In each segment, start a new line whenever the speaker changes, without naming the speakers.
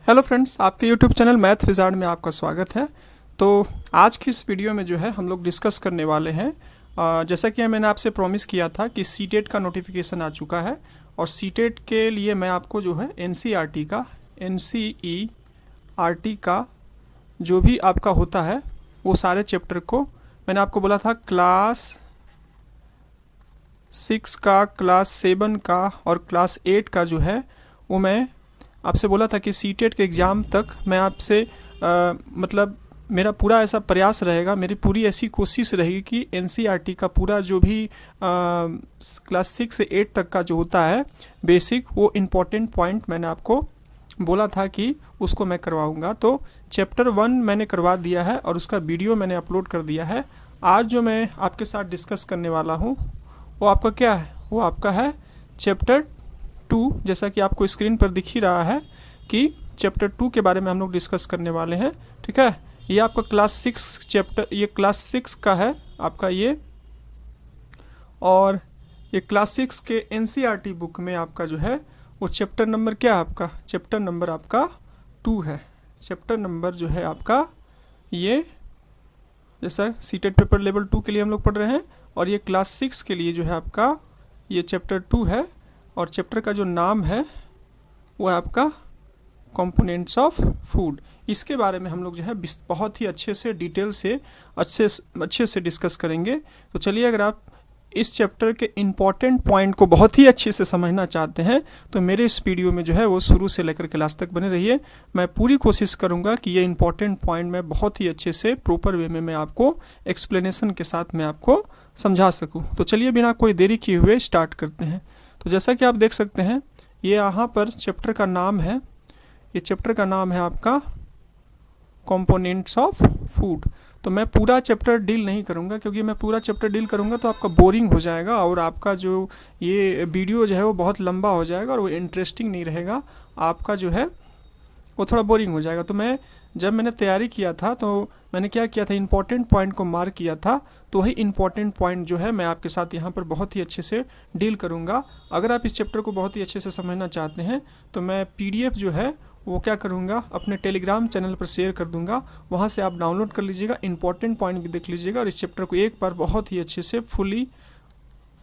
Hello friends, आपके YouTube channel math wizard में आपका स्वागत है। तो आज की इस वीडियो में जो है हम लोग डिस्कस करने वाले हैं, जैसा कि मैंने आपसे प्रॉमिस किया था कि सीटेट का नोटिफिकेशन आ चुका है और सीटेट के लिए मैं आपको जो है एनसीईआरटी का जो भी आपका होता है वो सारे चैप्टर को मैंने आपको बोला था क्लास 6 का, क्लास 7 का और क्लास 8 का जो है वो मैं आपसे बोला था कि सीटेट के एग्ज़ाम तक मैं आपसे मतलब मेरा पूरा ऐसा प्रयास रहेगा, मेरी पूरी ऐसी कोशिश रहेगी कि एनसीईआरटी का पूरा जो भी क्लास 6 से 8 तक का जो होता है बेसिक, वो इम्पोर्टेंट पॉइंट मैंने आपको बोला था कि उसको मैं करवाऊंगा। तो चैप्टर 1 मैंने करवा दिया है और उसका वीडियो मैंने अपलोड कर दिया है। आज जो मैं आपके साथ डिस्कस करने वाला हूँ वो आपका क्या है, वो आपका है चैप्टर 2। जैसा कि आपको स्क्रीन पर दिख ही रहा है कि चैप्टर 2 के बारे में हम लोग डिस्कस करने वाले हैं। ठीक है, ये आपका क्लास 6 चैप्टर, ये क्लास 6 का है आपका ये, और ये क्लास 6 के एनसीईआरटी बुक में आपका जो है वो चैप्टर नंबर क्या है, आपका चैप्टर नंबर आपका 2 है। चैप्टर नंबर जो है आपका ये, जैसा सीटेट पेपर लेवल 2 के लिए हम लोग पढ़ रहे हैं, और ये क्लास 6 के लिए जो है आपका ये चैप्टर 2 है। और चैप्टर का जो नाम है वो है आपका कंपोनेंट्स ऑफ फूड। इसके बारे में हम लोग जो है बहुत ही अच्छे से डिटेल से अच्छे से डिस्कस करेंगे। तो चलिए, अगर आप इस चैप्टर के इम्पॉर्टेंट पॉइंट को बहुत ही अच्छे से समझना चाहते हैं तो मेरे इस वीडियो में जो है वो शुरू से लेकर के लास्ट तक बने रहिए। मैं पूरी कोशिश करूंगा कि ये इम्पॉर्टेंट पॉइंट मैं बहुत ही अच्छे से प्रॉपर वे में मैं आपको एक्सप्लेनेशन के साथ मैं आपको समझा सकूँ। तो चलिए, बिना कोई देरी किए हुए स्टार्ट करते हैं। तो जैसा कि आप देख सकते हैं, ये यहाँ पर चैप्टर का नाम है, ये चैप्टर का नाम है आपका कंपोनेंट्स ऑफ फूड। तो मैं पूरा चैप्टर डील नहीं करूँगा, क्योंकि मैं पूरा चैप्टर डील करूँगा तो आपका बोरिंग हो जाएगा और आपका जो ये वीडियो जो है वो बहुत लंबा हो जाएगा और वो इंटरेस्टिंग नहीं रहेगा, आपका जो है वो थोड़ा बोरिंग हो जाएगा। तो जब मैंने तैयारी किया था तो मैंने क्या किया था, इंपॉर्टेंट पॉइंट को मार्क किया था। तो वही इंपॉर्टेंट पॉइंट जो है मैं आपके साथ यहाँ पर बहुत ही अच्छे से डील करूँगा। अगर आप इस चैप्टर को बहुत ही अच्छे से समझना चाहते हैं तो मैं पीडीएफ जो है वो क्या करूँगा, अपने टेलीग्राम चैनल पर शेयर कर दूँगा, वहाँ से आप डाउनलोड कर लीजिएगा, इंपॉर्टेंट पॉइंट भी देख लीजिएगा और इस चैप्टर को एक बार बहुत ही अच्छे से फुली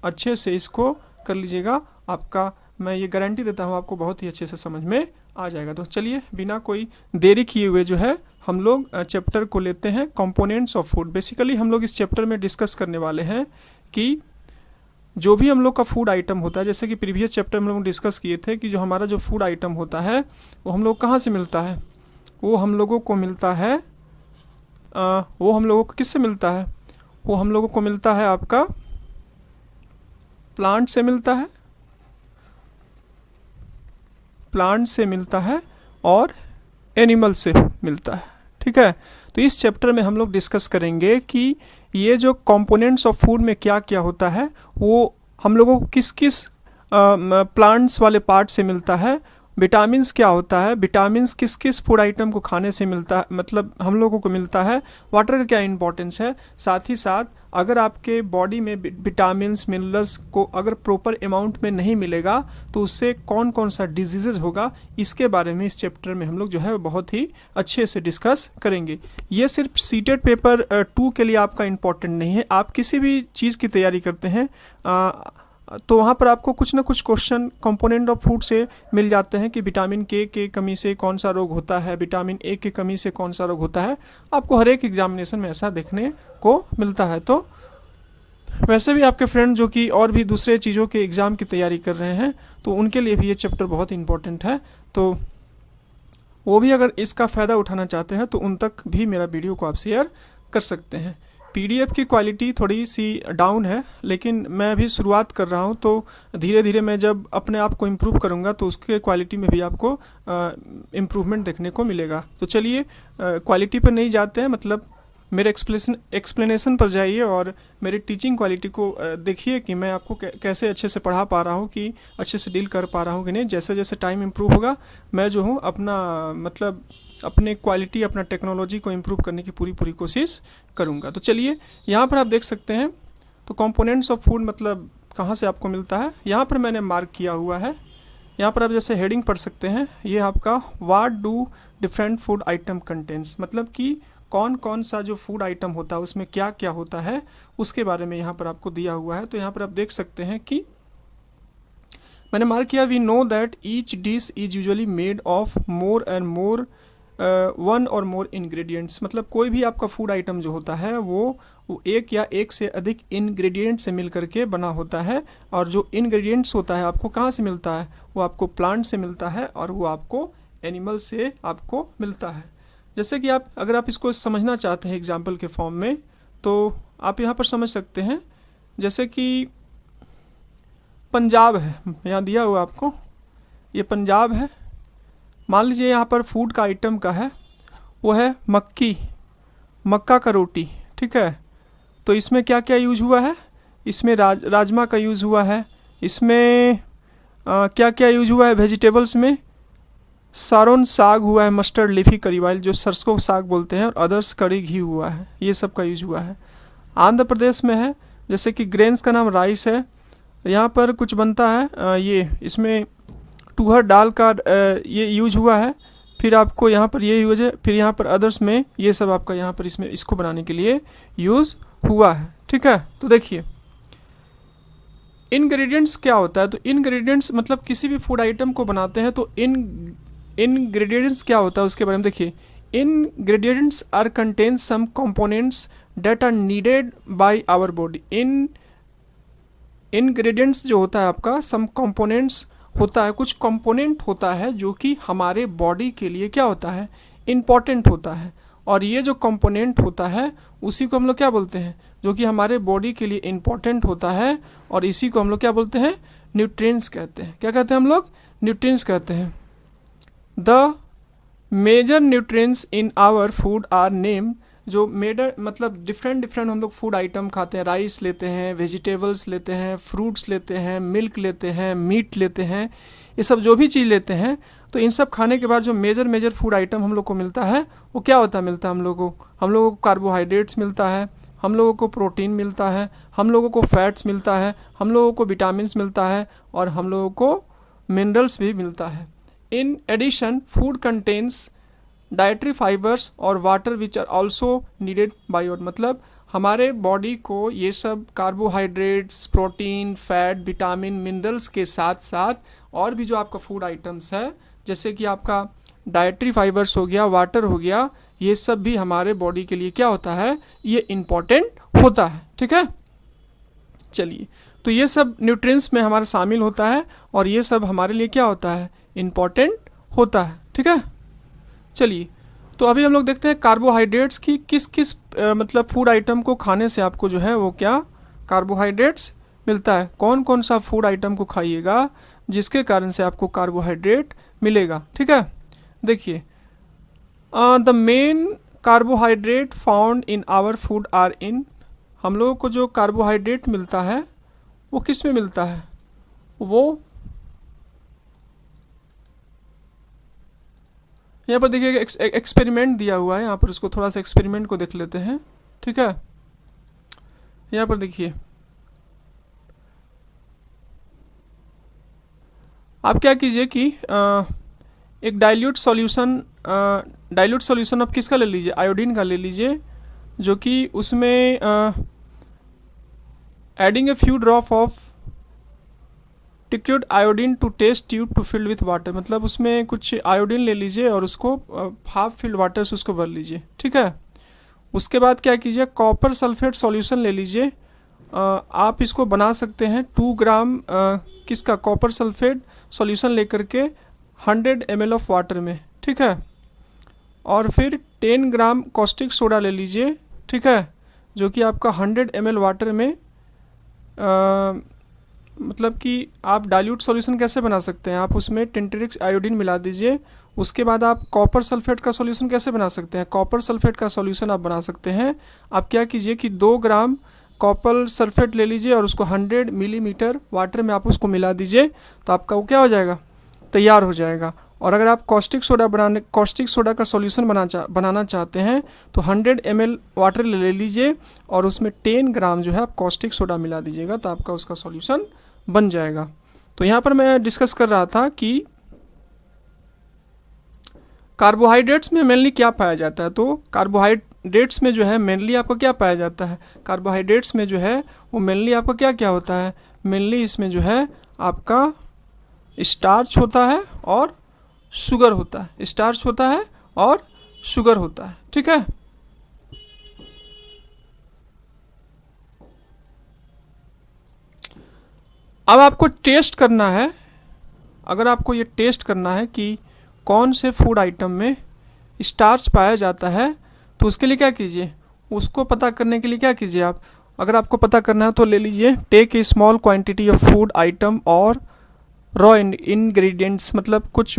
अच्छे से इसको कर लीजिएगा। आपका मैं ये गारंटी देता हूँ आपको बहुत ही अच्छे से समझ में आ जाएगा। तो चलिए, बिना कोई देरी किए हुए जो है हम लोग चैप्टर को लेते हैं, कंपोनेंट्स ऑफ फूड। बेसिकली हम लोग इस चैप्टर में डिस्कस करने वाले हैं कि जो भी हम लोग का फूड आइटम होता है, जैसे कि प्रीवियस चैप्टर में हम लोग डिस्कस किए थे कि जो हमारा जो फूड आइटम होता है वो हम लोग कहाँ से मिलता है, वो हम लोगों को मिलता है वो हम लोगों को किससे मिलता है, वो हम लोगों को मिलता है आपका प्लांट से मिलता है, प्लांट से मिलता है और एनिमल से मिलता है। ठीक है, तो इस चैप्टर में हम लोग डिस्कस करेंगे कि ये जो कंपोनेंट्स ऑफ फूड में क्या क्या होता है, वो हम लोगों को किस किस प्लांट्स वाले पार्ट से मिलता है, विटामिन्स क्या होता है, विटामिन्स किस किस फूड आइटम को खाने से मिलता है, मतलब हम लोगों को मिलता है, वाटर का क्या इंपॉर्टेंस है, साथ ही साथ अगर आपके बॉडी में विटामिन्स मिनरल्स को अगर प्रॉपर अमाउंट में नहीं मिलेगा तो उससे कौन कौन सा डिजीज़ होगा, इसके बारे में इस चैप्टर में हम लोग जो है बहुत ही अच्छे से डिस्कस करेंगे। ये सिर्फ सीटेट पेपर 2 के लिए आपका इम्पॉर्टेंट नहीं है, आप किसी भी चीज़ की तैयारी करते हैं तो वहाँ पर आपको कुछ ना कुछ क्वेश्चन कंपोनेंट ऑफ फूड से मिल जाते हैं कि विटामिन के कमी से कौन सा रोग होता है, विटामिन ए की कमी से कौन सा रोग होता है। आपको हर एक एग्जामिनेशन में ऐसा देखने को मिलता है। तो वैसे भी आपके फ्रेंड जो कि और भी दूसरे चीज़ों के एग्ज़ाम की तैयारी कर रहे हैं तो उनके लिए भी ये चैप्टर बहुत इंपॉर्टेंट है, तो वो भी अगर इसका फ़ायदा उठाना चाहते हैं तो उन तक भी मेरा वीडियो को आप शेयर कर सकते हैं। पीडीएफ की क्वालिटी थोड़ी सी डाउन है, लेकिन मैं अभी शुरुआत कर रहा हूं, तो धीरे धीरे मैं जब अपने आप को इम्प्रूव करूंगा तो उसके क्वालिटी में भी आपको इम्प्रूवमेंट देखने को मिलेगा। तो चलिए, क्वालिटी पर नहीं जाते हैं, मतलब मेरे एक्सप्लेनेशन पर जाइए और मेरी टीचिंग क्वालिटी को देखिए कि मैं आपको कैसे अच्छे से पढ़ा पा रहा हूँ, कि अच्छे से डील कर पा रहा हूँ कि नहीं। जैसे जैसे टाइम इम्प्रूव होगा मैं जो हूँ अपना मतलब अपने क्वालिटी, अपना टेक्नोलॉजी को इम्प्रूव करने की पूरी कोशिश करूँगा। तो चलिए, यहाँ पर आप देख सकते हैं तो कंपोनेंट्स ऑफ फूड मतलब कहाँ से आपको मिलता है, यहाँ पर मैंने मार्क किया हुआ है यहाँ पर आप जैसे हेडिंग पढ़ सकते हैं, ये आपका what do different food item contents, मतलब कि कौन कौन सा जो फूड आइटम होता है उसमें क्या क्या होता है उसके बारे में यहाँ पर आपको दिया हुआ है। तो यहाँ पर आप देख सकते हैं कि मैंने मार्क किया, we know that each dish is usually made of more and more one और मोर इंग्रेडिएंट्स, मतलब कोई भी आपका फूड आइटम जो होता है वो एक या एक से अधिक इंग्रेडिएंट से मिल करके बना होता है। और जो इंग्रेडिएंट्स होता है आपको कहाँ से मिलता है, वो आपको प्लांट से मिलता है और वो आपको एनिमल से आपको मिलता है। जैसे कि आप अगर आप इसको समझना चाहते हैं एग्जाम्पल के फॉर्म में, तो आप यहाँ पर समझ सकते हैं। जैसे कि पंजाब है, यहाँ दिया हुआ आपको, ये पंजाब है। मान लीजिए यहाँ पर फूड का आइटम का है, वो है मक्का का रोटी, ठीक है। तो इसमें क्या क्या यूज हुआ है, इसमें राजमा का यूज़ हुआ है, इसमें क्या क्या यूज हुआ है वेजिटेबल्स में, सारोन साग हुआ है, मस्टर्ड लीफी करी ऑयल जो सरसों साग बोलते हैं, और अदर्स करी घी हुआ है, ये सब का यूज हुआ है। आंध्र प्रदेश में है, जैसे कि ग्रेन्स का नाम राइस है, यहाँ पर कुछ बनता है ये इसमें तुअर दाल का ये यूज हुआ है। फिर आपको यहाँ पर ये यूज है, फिर यहाँ पर अदर्स में ये सब आपका यहाँ पर इसमें इसको बनाने के लिए यूज़ हुआ है, ठीक है। तो देखिए इनग्रेडिएंट्स क्या होता है, तो इनग्रेडिएंट्स मतलब किसी भी फूड आइटम को बनाते हैं तो इनग्रेडिएंट्स क्या होता है उसके बारे में देखिए। Ingredients are contain some components that are needed by our body. Ingredients जो होता है आपका सम कंपोनेंट्स होता है, कुछ कंपोनेंट होता है जो कि हमारे बॉडी के लिए क्या होता है, इम्पॉर्टेंट होता है। और ये जो कंपोनेंट होता है उसी को हम लोग क्या बोलते हैं, जो कि हमारे बॉडी के लिए इम्पॉर्टेंट होता है, और इसी को हम लोग क्या बोलते हैं, न्यूट्रिएंट्स कहते हैं। क्या कहते हैं हम लोग, न्यूट्रिएंट्स कहते हैं। The major nutrients in our food are name, जो मेजर मतलब डिफरेंट हम लोग फूड आइटम खाते हैं, राइस लेते हैं, वेजिटेबल्स लेते हैं, फ्रूट्स लेते हैं, मिल्क लेते हैं, मीट लेते हैं, ये सब जो भी चीज़ लेते हैं, तो इन सब खाने के बाद जो मेजर फूड आइटम हम लोग को मिलता है वो क्या होता है, मिलता है हम लोगों को कार्बोहाइड्रेट्स मिलता है, हम लोगों को प्रोटीन मिलता है, हम लोगों को फैट्स मिलता है, हम लोगों को विटामिन्स मिलता है, और हम लोगों को मिनरल्स भी मिलता है। In addition food contains dietary fibres और water which are also needed by our, मतलब हमारे बॉडी को ये सब carbohydrates, protein, fat, vitamin, minerals के साथ साथ और भी जो आपका फूड आइटम्स है, जैसे कि आपका डाइटरी फाइबर्स हो गया, वाटर हो गया, ये सब भी हमारे बॉडी के लिए क्या होता है, ये इम्पॉर्टेंट होता है, ठीक है। चलिए, तो ये सब न्यूट्रिएंट्स में हमारा शामिल होता है और ये सब हमारे लिए क्या होता है, इम्पॉर्टेंट होता है, ठीक है। चलिए, तो अभी हम लोग देखते हैं कार्बोहाइड्रेट्स की किस किस मतलब फूड आइटम को खाने से आपको जो है वो क्या कार्बोहाइड्रेट्स मिलता है। कौन कौन सा फूड आइटम को खाइएगा जिसके कारण से आपको कार्बोहाइड्रेट मिलेगा, ठीक है। देखिए, the main carbohydrate found in our food are in, हम लोगों को जो कार्बोहाइड्रेट मिलता है वो किस में मिलता है, वो यहाँ पर देखिए एक्सपेरिमेंट दिया हुआ है, यहाँ पर उसको थोड़ा सा एक्सपेरिमेंट को देख लेते हैं, ठीक है। यहाँ पर देखिए, आप क्या कीजिए कि एक डाइल्यूट सॉल्यूशन आप किसका ले लीजिए, आयोडीन का ले लीजिए, जो कि उसमें adding a few drop of liquid iodine to test tube to filled with water, मतलब उसमें कुछ आयोडीन ले लीजिए और उसको हाफ फिल्ड वाटर से उसको भर लीजिए, ठीक है। उसके बाद क्या कीजिए, कॉपर सल्फेट सॉल्यूशन ले लीजिए, आप इसको बना सकते हैं 2 ग्राम किसका कॉपर सल्फेट सॉल्यूशन लेकर के 100 ml ऑफ वाटर में, ठीक है। और फिर 10 ग्राम कॉस्टिक सोडा ले लीजिए, ठीक है, जो कि आपका 100 ml वाटर में मतलब कि आप डाइल्यूट सॉल्यूशन कैसे बना सकते हैं, आप उसमें टेंटेरिक आयोडीन मिला दीजिए। उसके बाद आप कॉपर सल्फेट का सॉल्यूशन कैसे बना सकते हैं, कॉपर सल्फेट का सॉल्यूशन आप बना सकते हैं, आप क्या कीजिए कि 2 ग्राम कॉपर सल्फेट ले लीजिए और उसको 100 मिलीमीटर वाटर में आप उसको मिला दीजिए, तो आपका वो क्या हो जाएगा, तैयार हो जाएगा। और अगर आप कॉस्टिक सोडा का सॉल्यूशन बनाना चाहते हैं तो 100 ml वाटर ले लीजिए और उसमें 10 ग्राम जो है आप कॉस्टिक सोडा मिला दीजिएगा, तो आपका उसका सॉल्यूशन बन जाएगा। तो यहाँ पर मैं डिस्कस कर रहा था कि कार्बोहाइड्रेट्स में मेनली क्या पाया जाता है। तो कार्बोहाइड्रेट्स में जो है मेनली आपका क्या पाया जाता है, कार्बोहाइड्रेट्स में जो है वो मेनली आपका क्या क्या होता है, मेनली इसमें जो है आपका स्टार्च होता है और शुगर होता है, स्टार्च होता है और शुगर होता है, ठीक है। अब आपको टेस्ट करना है, अगर आपको ये टेस्ट करना है कि कौन से फूड आइटम में स्टार्च पाया जाता है, तो उसके लिए क्या कीजिए, उसको पता करने के लिए क्या कीजिए आप, अगर आपको पता करना है तो ले लीजिए take a small quantity of food item और रॉ इंग्रेडिएंट्स, मतलब कुछ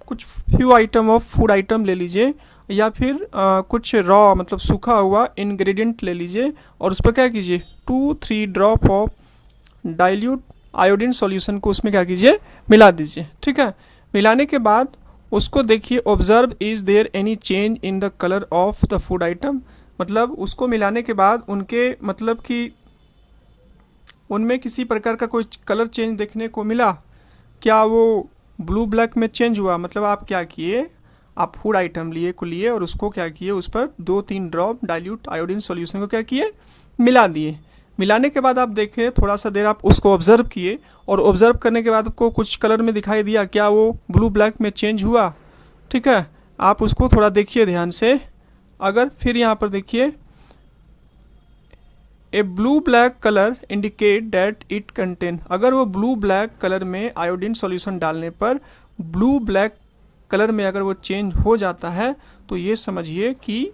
few item of food item ले लीजिए, या फिर कुछ रॉ मतलब सूखा हुआ इंग्रेडिएंट ले लीजिए और उस पर क्या कीजिए 2-3 drop of dilute iodine solution को उसमें क्या कीजिए, मिला दीजिए, ठीक है। मिलाने के बाद उसको देखिए, observe is there any change in the colour of the food item, मतलब उसको मिलाने के बाद उनके मतलब कि उनमें किसी प्रकार का कोई कलर चेंज देखने को मिला, क्या वो ब्लू ब्लैक में चेंज हुआ, मतलब आप क्या किए, आप फूड आइटम लिए और उसको क्या किए, उस पर 2-3 ड्रॉप डाइल्यूट आयोडीन सॉल्यूशन को क्या किए, मिला दिए। मिलाने के बाद आप देखें, थोड़ा सा देर आप उसको ऑब्जर्व किए और ऑब्जर्व करने के बाद आपको कुछ कलर में दिखाई दिया, क्या वो ब्लू ब्लैक में चेंज हुआ, ठीक है। आप उसको थोड़ा देखिए ध्यान से। अगर फिर यहाँ पर देखिए a blue black colour indicate that it contain, अगर वो ब्लू ब्लैक कलर में आयोडीन सॉल्यूशन डालने पर ब्लू ब्लैक कलर में अगर वो चेंज हो जाता है तो ये समझिए कि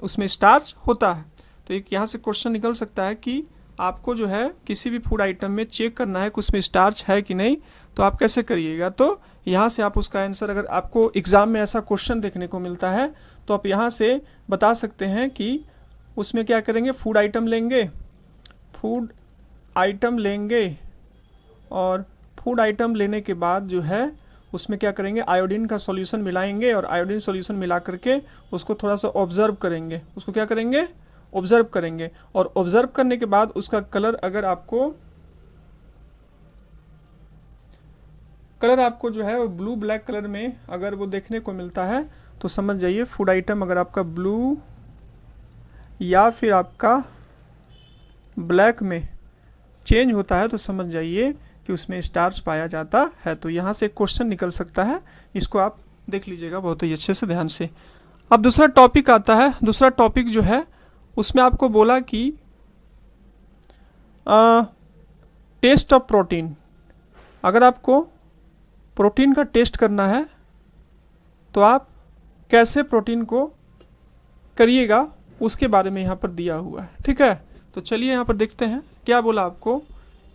उसमें स्टार्च होता है। तो एक यहाँ से क्वेश्चन निकल सकता है कि आपको जो है किसी भी फूड आइटम में चेक करना है कि उसमें स्टार्च है कि नहीं, तो आप कैसे करिएगा, तो यहाँ से आप उसका आंसर, अगर आपको एग्ज़ाम में ऐसा क्वेश्चन देखने को मिलता है तो आप यहाँ से बता सकते हैं कि उसमें क्या करेंगे, फूड आइटम लेंगे और फूड आइटम लेने के बाद जो है उसमें क्या करेंगे, आयोडीन का सॉल्यूशन मिलाएंगे और आयोडीन सॉल्यूशन मिला करके उसको थोड़ा सा ऑब्जर्व करेंगे, उसको क्या करेंगे, ऑब्जर्व करेंगे। और ऑब्जर्व करने के बाद उसका कलर अगर आपको जो है वो ब्लू ब्लैक कलर में अगर वो देखने को मिलता है तो समझ जाइए फूड आइटम अगर आपका ब्लू या फिर आपका ब्लैक में चेंज होता है तो समझ जाइए कि उसमें स्टार्च पाया जाता है। तो यहाँ से क्वेश्चन निकल सकता है, इसको आप देख लीजिएगा बहुत ही अच्छे से ध्यान से। अब दूसरा टॉपिक आता है, दूसरा टॉपिक जो है उसमें आपको बोला कि टेस्ट ऑफ प्रोटीन, अगर आपको प्रोटीन का टेस्ट करना है तो आप कैसे प्रोटीन को करिएगा उसके बारे में यहाँ पर दिया हुआ है, ठीक है। तो चलिए यहाँ पर देखते हैं क्या बोला आपको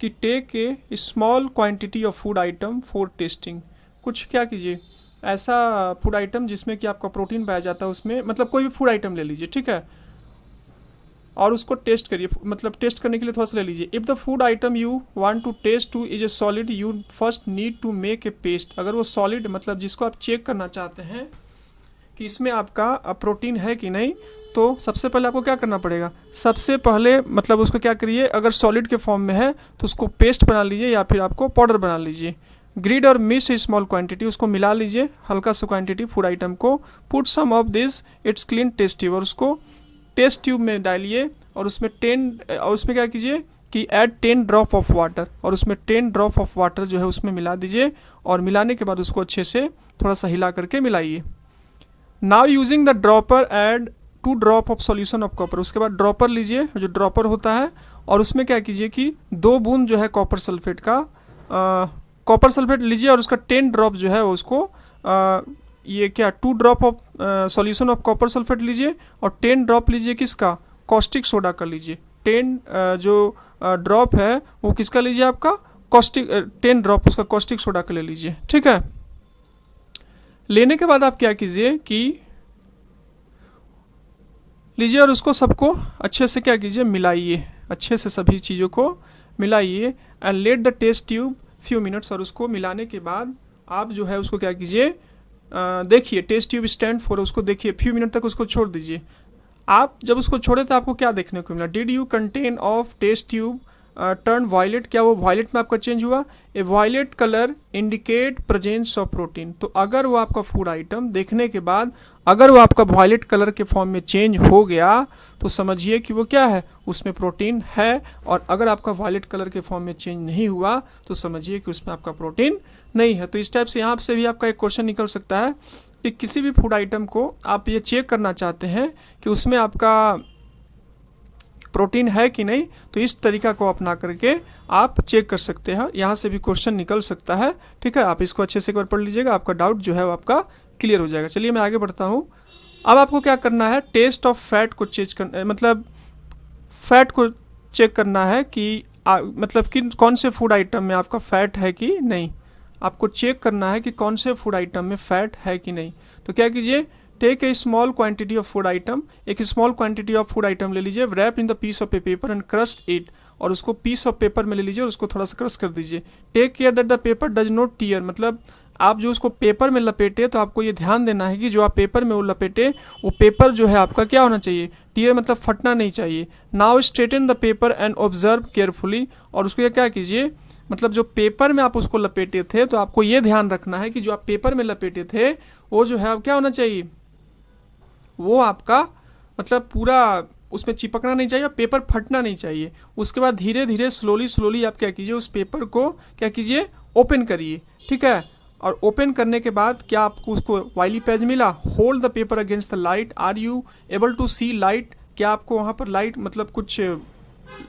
कि take a small quantity of food item for testing, कुछ क्या कीजिए ऐसा फूड आइटम जिसमें कि आपका प्रोटीन पाया जाता है, उसमें मतलब कोई भी फूड आइटम ले लीजिए, ठीक है, और उसको टेस्ट करिए, मतलब टेस्ट करने के लिए थोड़ा सा ले लीजिए। If the food item you want to test too is a solid you first need to make a paste, अगर वो सॉलिड मतलब जिसको आप चेक करना चाहते हैं कि इसमें आपका प्रोटीन है कि नहीं, तो सबसे पहले आपको क्या करना पड़ेगा, सबसे पहले मतलब उसको क्या करिए, अगर सॉलिड के फॉर्म में है तो उसको पेस्ट बना लीजिए या फिर आपको पाउडर बना लीजिए। ग्रीड और मिक्स स्मॉल क्वांटिटी, उसको मिला लीजिए हल्का सा क्वांटिटी फूड आइटम को। Put some of this its clean test tube, और उसको टेस्ट ट्यूब में डालिए और उसमें क्या कीजिए कि ऐड 10 ड्रॉप ऑफ वाटर, और उसमें 10 ड्रॉप ऑफ वाटर जो है उसमें मिला दीजिए और मिलाने के बाद उसको अच्छे से थोड़ा सा हिला करके मिलाइए। Now using the dropper add 2 drop of solution of copper, उसके बाद ड्रॉपर लीजिए जो ड्रॉपर होता है और उसमें क्या कीजिए कि 2 बूंद जो है कॉपर सल्फेट का कॉपर सल्फेट लीजिए और उसका 10 ड्रॉप जो है उसको ये क्या 2 drop of solution of copper sulphate लीजिए और 10 ड्रॉप लीजिए किसका, कॉस्टिक सोडा का लीजिए। 10 जो ड्रॉप है वो किसका लीजिए, आपका कॉस्टिक 10 ड्रॉप उसका कॉस्टिक सोडा का ले लीजिए, ठीक है। लेने के बाद आप क्या कीजिए कि लीजिए और उसको सबको अच्छे से क्या कीजिए, मिलाइए, अच्छे से सभी चीज़ों को मिलाइए and let the test tube few minutes, और उसको मिलाने के बाद आप जो है उसको क्या कीजिए, देखिए टेस्ट ट्यूब स्टैंड फॉर, उसको देखिए फ्यू मिनट तक उसको छोड़ दीजिए। आप जब उसको छोड़े तो आपको क्या देखने को मिला, did you content of test tube turn violet, क्या वो वायलेट में आपका चेंज हुआ? A violet colour indicate presence of protein. तो अगर वो आपका फूड आइटम देखने के बाद अगर वो आपका वायलेट कलर के फॉर्म में चेंज हो गया तो समझिए कि वो क्या है, उसमें प्रोटीन है। और अगर आपका वायलेट कलर के फॉर्म में चेंज नहीं हुआ तो समझिए कि उसमें आपका प्रोटीन नहीं है। तो इस टाइप से यहाँ से भी आपका एक क्वेश्चन निकल सकता है कि किसी भी फूड आइटम को आप ये चेक करना चाहते हैं कि उसमें आपका प्रोटीन है कि नहीं, तो इस तरीका को अपना करके आप चेक कर सकते हैं। यहाँ से भी क्वेश्चन निकल सकता है, ठीक है। आप इसको अच्छे से एक बार पढ़ लीजिएगा, आपका डाउट जो है वो आपका क्लियर हो जाएगा। चलिए मैं आगे बढ़ता हूँ। अब आपको क्या करना है, टेस्ट ऑफ फैट को चेक करना, मतलब फैट को चेक करना है कि मतलब कि कौन से फूड आइटम में आपका फैट है कि नहीं। आपको चेक करना है कि कौन से फूड आइटम में फैट है कि नहीं। तो क्या कीजिए, take a small quantity of food item, एक small quantity of food item ले लीजिए, wrap in the piece of a paper and crush it, और उसको पीस ऑफ पेपर में ले लीजिए और उसको थोड़ा सा क्रश कर दीजिए। Take care that the paper does not tear, मतलब आप जो उसको पेपर में लपेटे तो आपको ये ध्यान देना है कि जो आप पेपर में वो लपेटे वो पेपर जो है आपका क्या होना चाहिए, टीयर मतलब फटना नहीं चाहिए। Now straighten the paper and observe carefully, और उसको ये क्या कीजिए, मतलब जो पेपर में आप उसको लपेटे थे तो आपको ये ध्यान रखना है कि जो आप पेपर में लपेटे थे वो जो है अब क्या होना चाहिए, वो आपका मतलब पूरा उसमें चिपकना नहीं चाहिए, पेपर फटना नहीं चाहिए। उसके बाद धीरे धीरे स्लोली आप क्या कीजिए, उस पेपर को क्या कीजिए, ओपन करिए, ठीक है। और ओपन करने के बाद क्या आपको उसको वाइली पेज मिला, hold the paper against the light, are you able to see light, क्या आपको वहाँ पर लाइट मतलब कुछ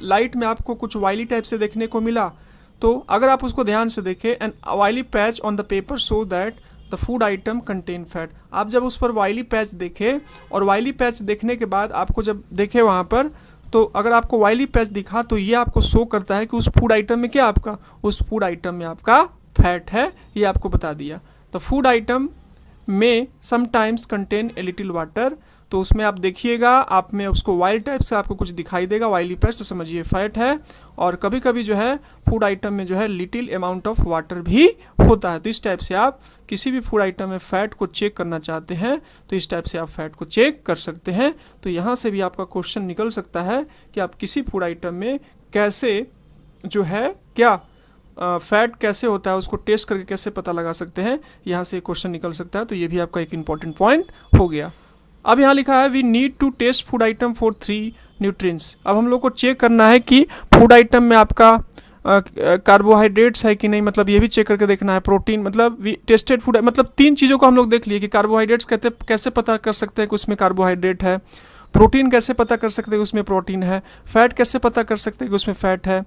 लाइट में आपको कुछ वाइली टाइप से देखने को मिला। तो अगर आप उसको ध्यान से देखें, and oily patch on the paper so that the food item contain fat, आप जब उस पर वाइली पैच देखें और वाइली पैच देखने के बाद आपको जब देखे वहाँ पर, तो अगर आपको वाइली पैच दिखा तो ये आपको शो करता है कि उस फूड आइटम में क्या आपका, उस फूड आइटम में आपका फैट है, ये आपको बता दिया। द फूड आइटम में sometimes contain a little water, तो उसमें आप देखिएगा आप में उसको वाइल्ड टाइप से आपको कुछ दिखाई देगा वाइली पैच, तो समझिए फैट है। और कभी कभी जो है फूड आइटम में जो है लिटिल अमाउंट ऑफ वाटर भी होता है। तो इस टाइप से आप किसी भी फूड आइटम में फैट को चेक करना चाहते हैं तो इस टाइप से आप फैट को चेक कर सकते हैं। तो यहाँ से भी आपका क्वेश्चन निकल सकता है कि आप किसी फूड आइटम में कैसे जो है क्या फैट कैसे होता है उसको टेस्ट करके कैसे पता लगा सकते हैं, यहाँ से क्वेश्चन निकल सकता है। तो ये भी आपका एक इंपॉर्टेंट पॉइंट हो गया। अब यहाँ लिखा है we need to test food item for 3 nutrients. अब हम लोग को चेक करना है कि फूड आइटम में आपका कार्बोहाइड्रेट्स है कि नहीं, मतलब ये भी चेक करके देखना है। प्रोटीन मतलब वी टेस्टेड फूड, मतलब 3 चीज़ों को हम लोग देख लिए कि कार्बोहाइड्रेट्स कैसे पता कर सकते हैं कि उसमें कार्बोहाइड्रेट है, प्रोटीन कैसे पता कर सकते हैं कि उसमें प्रोटीन है, फैट कैसे पता कर सकते हैं कि उसमें फैट है।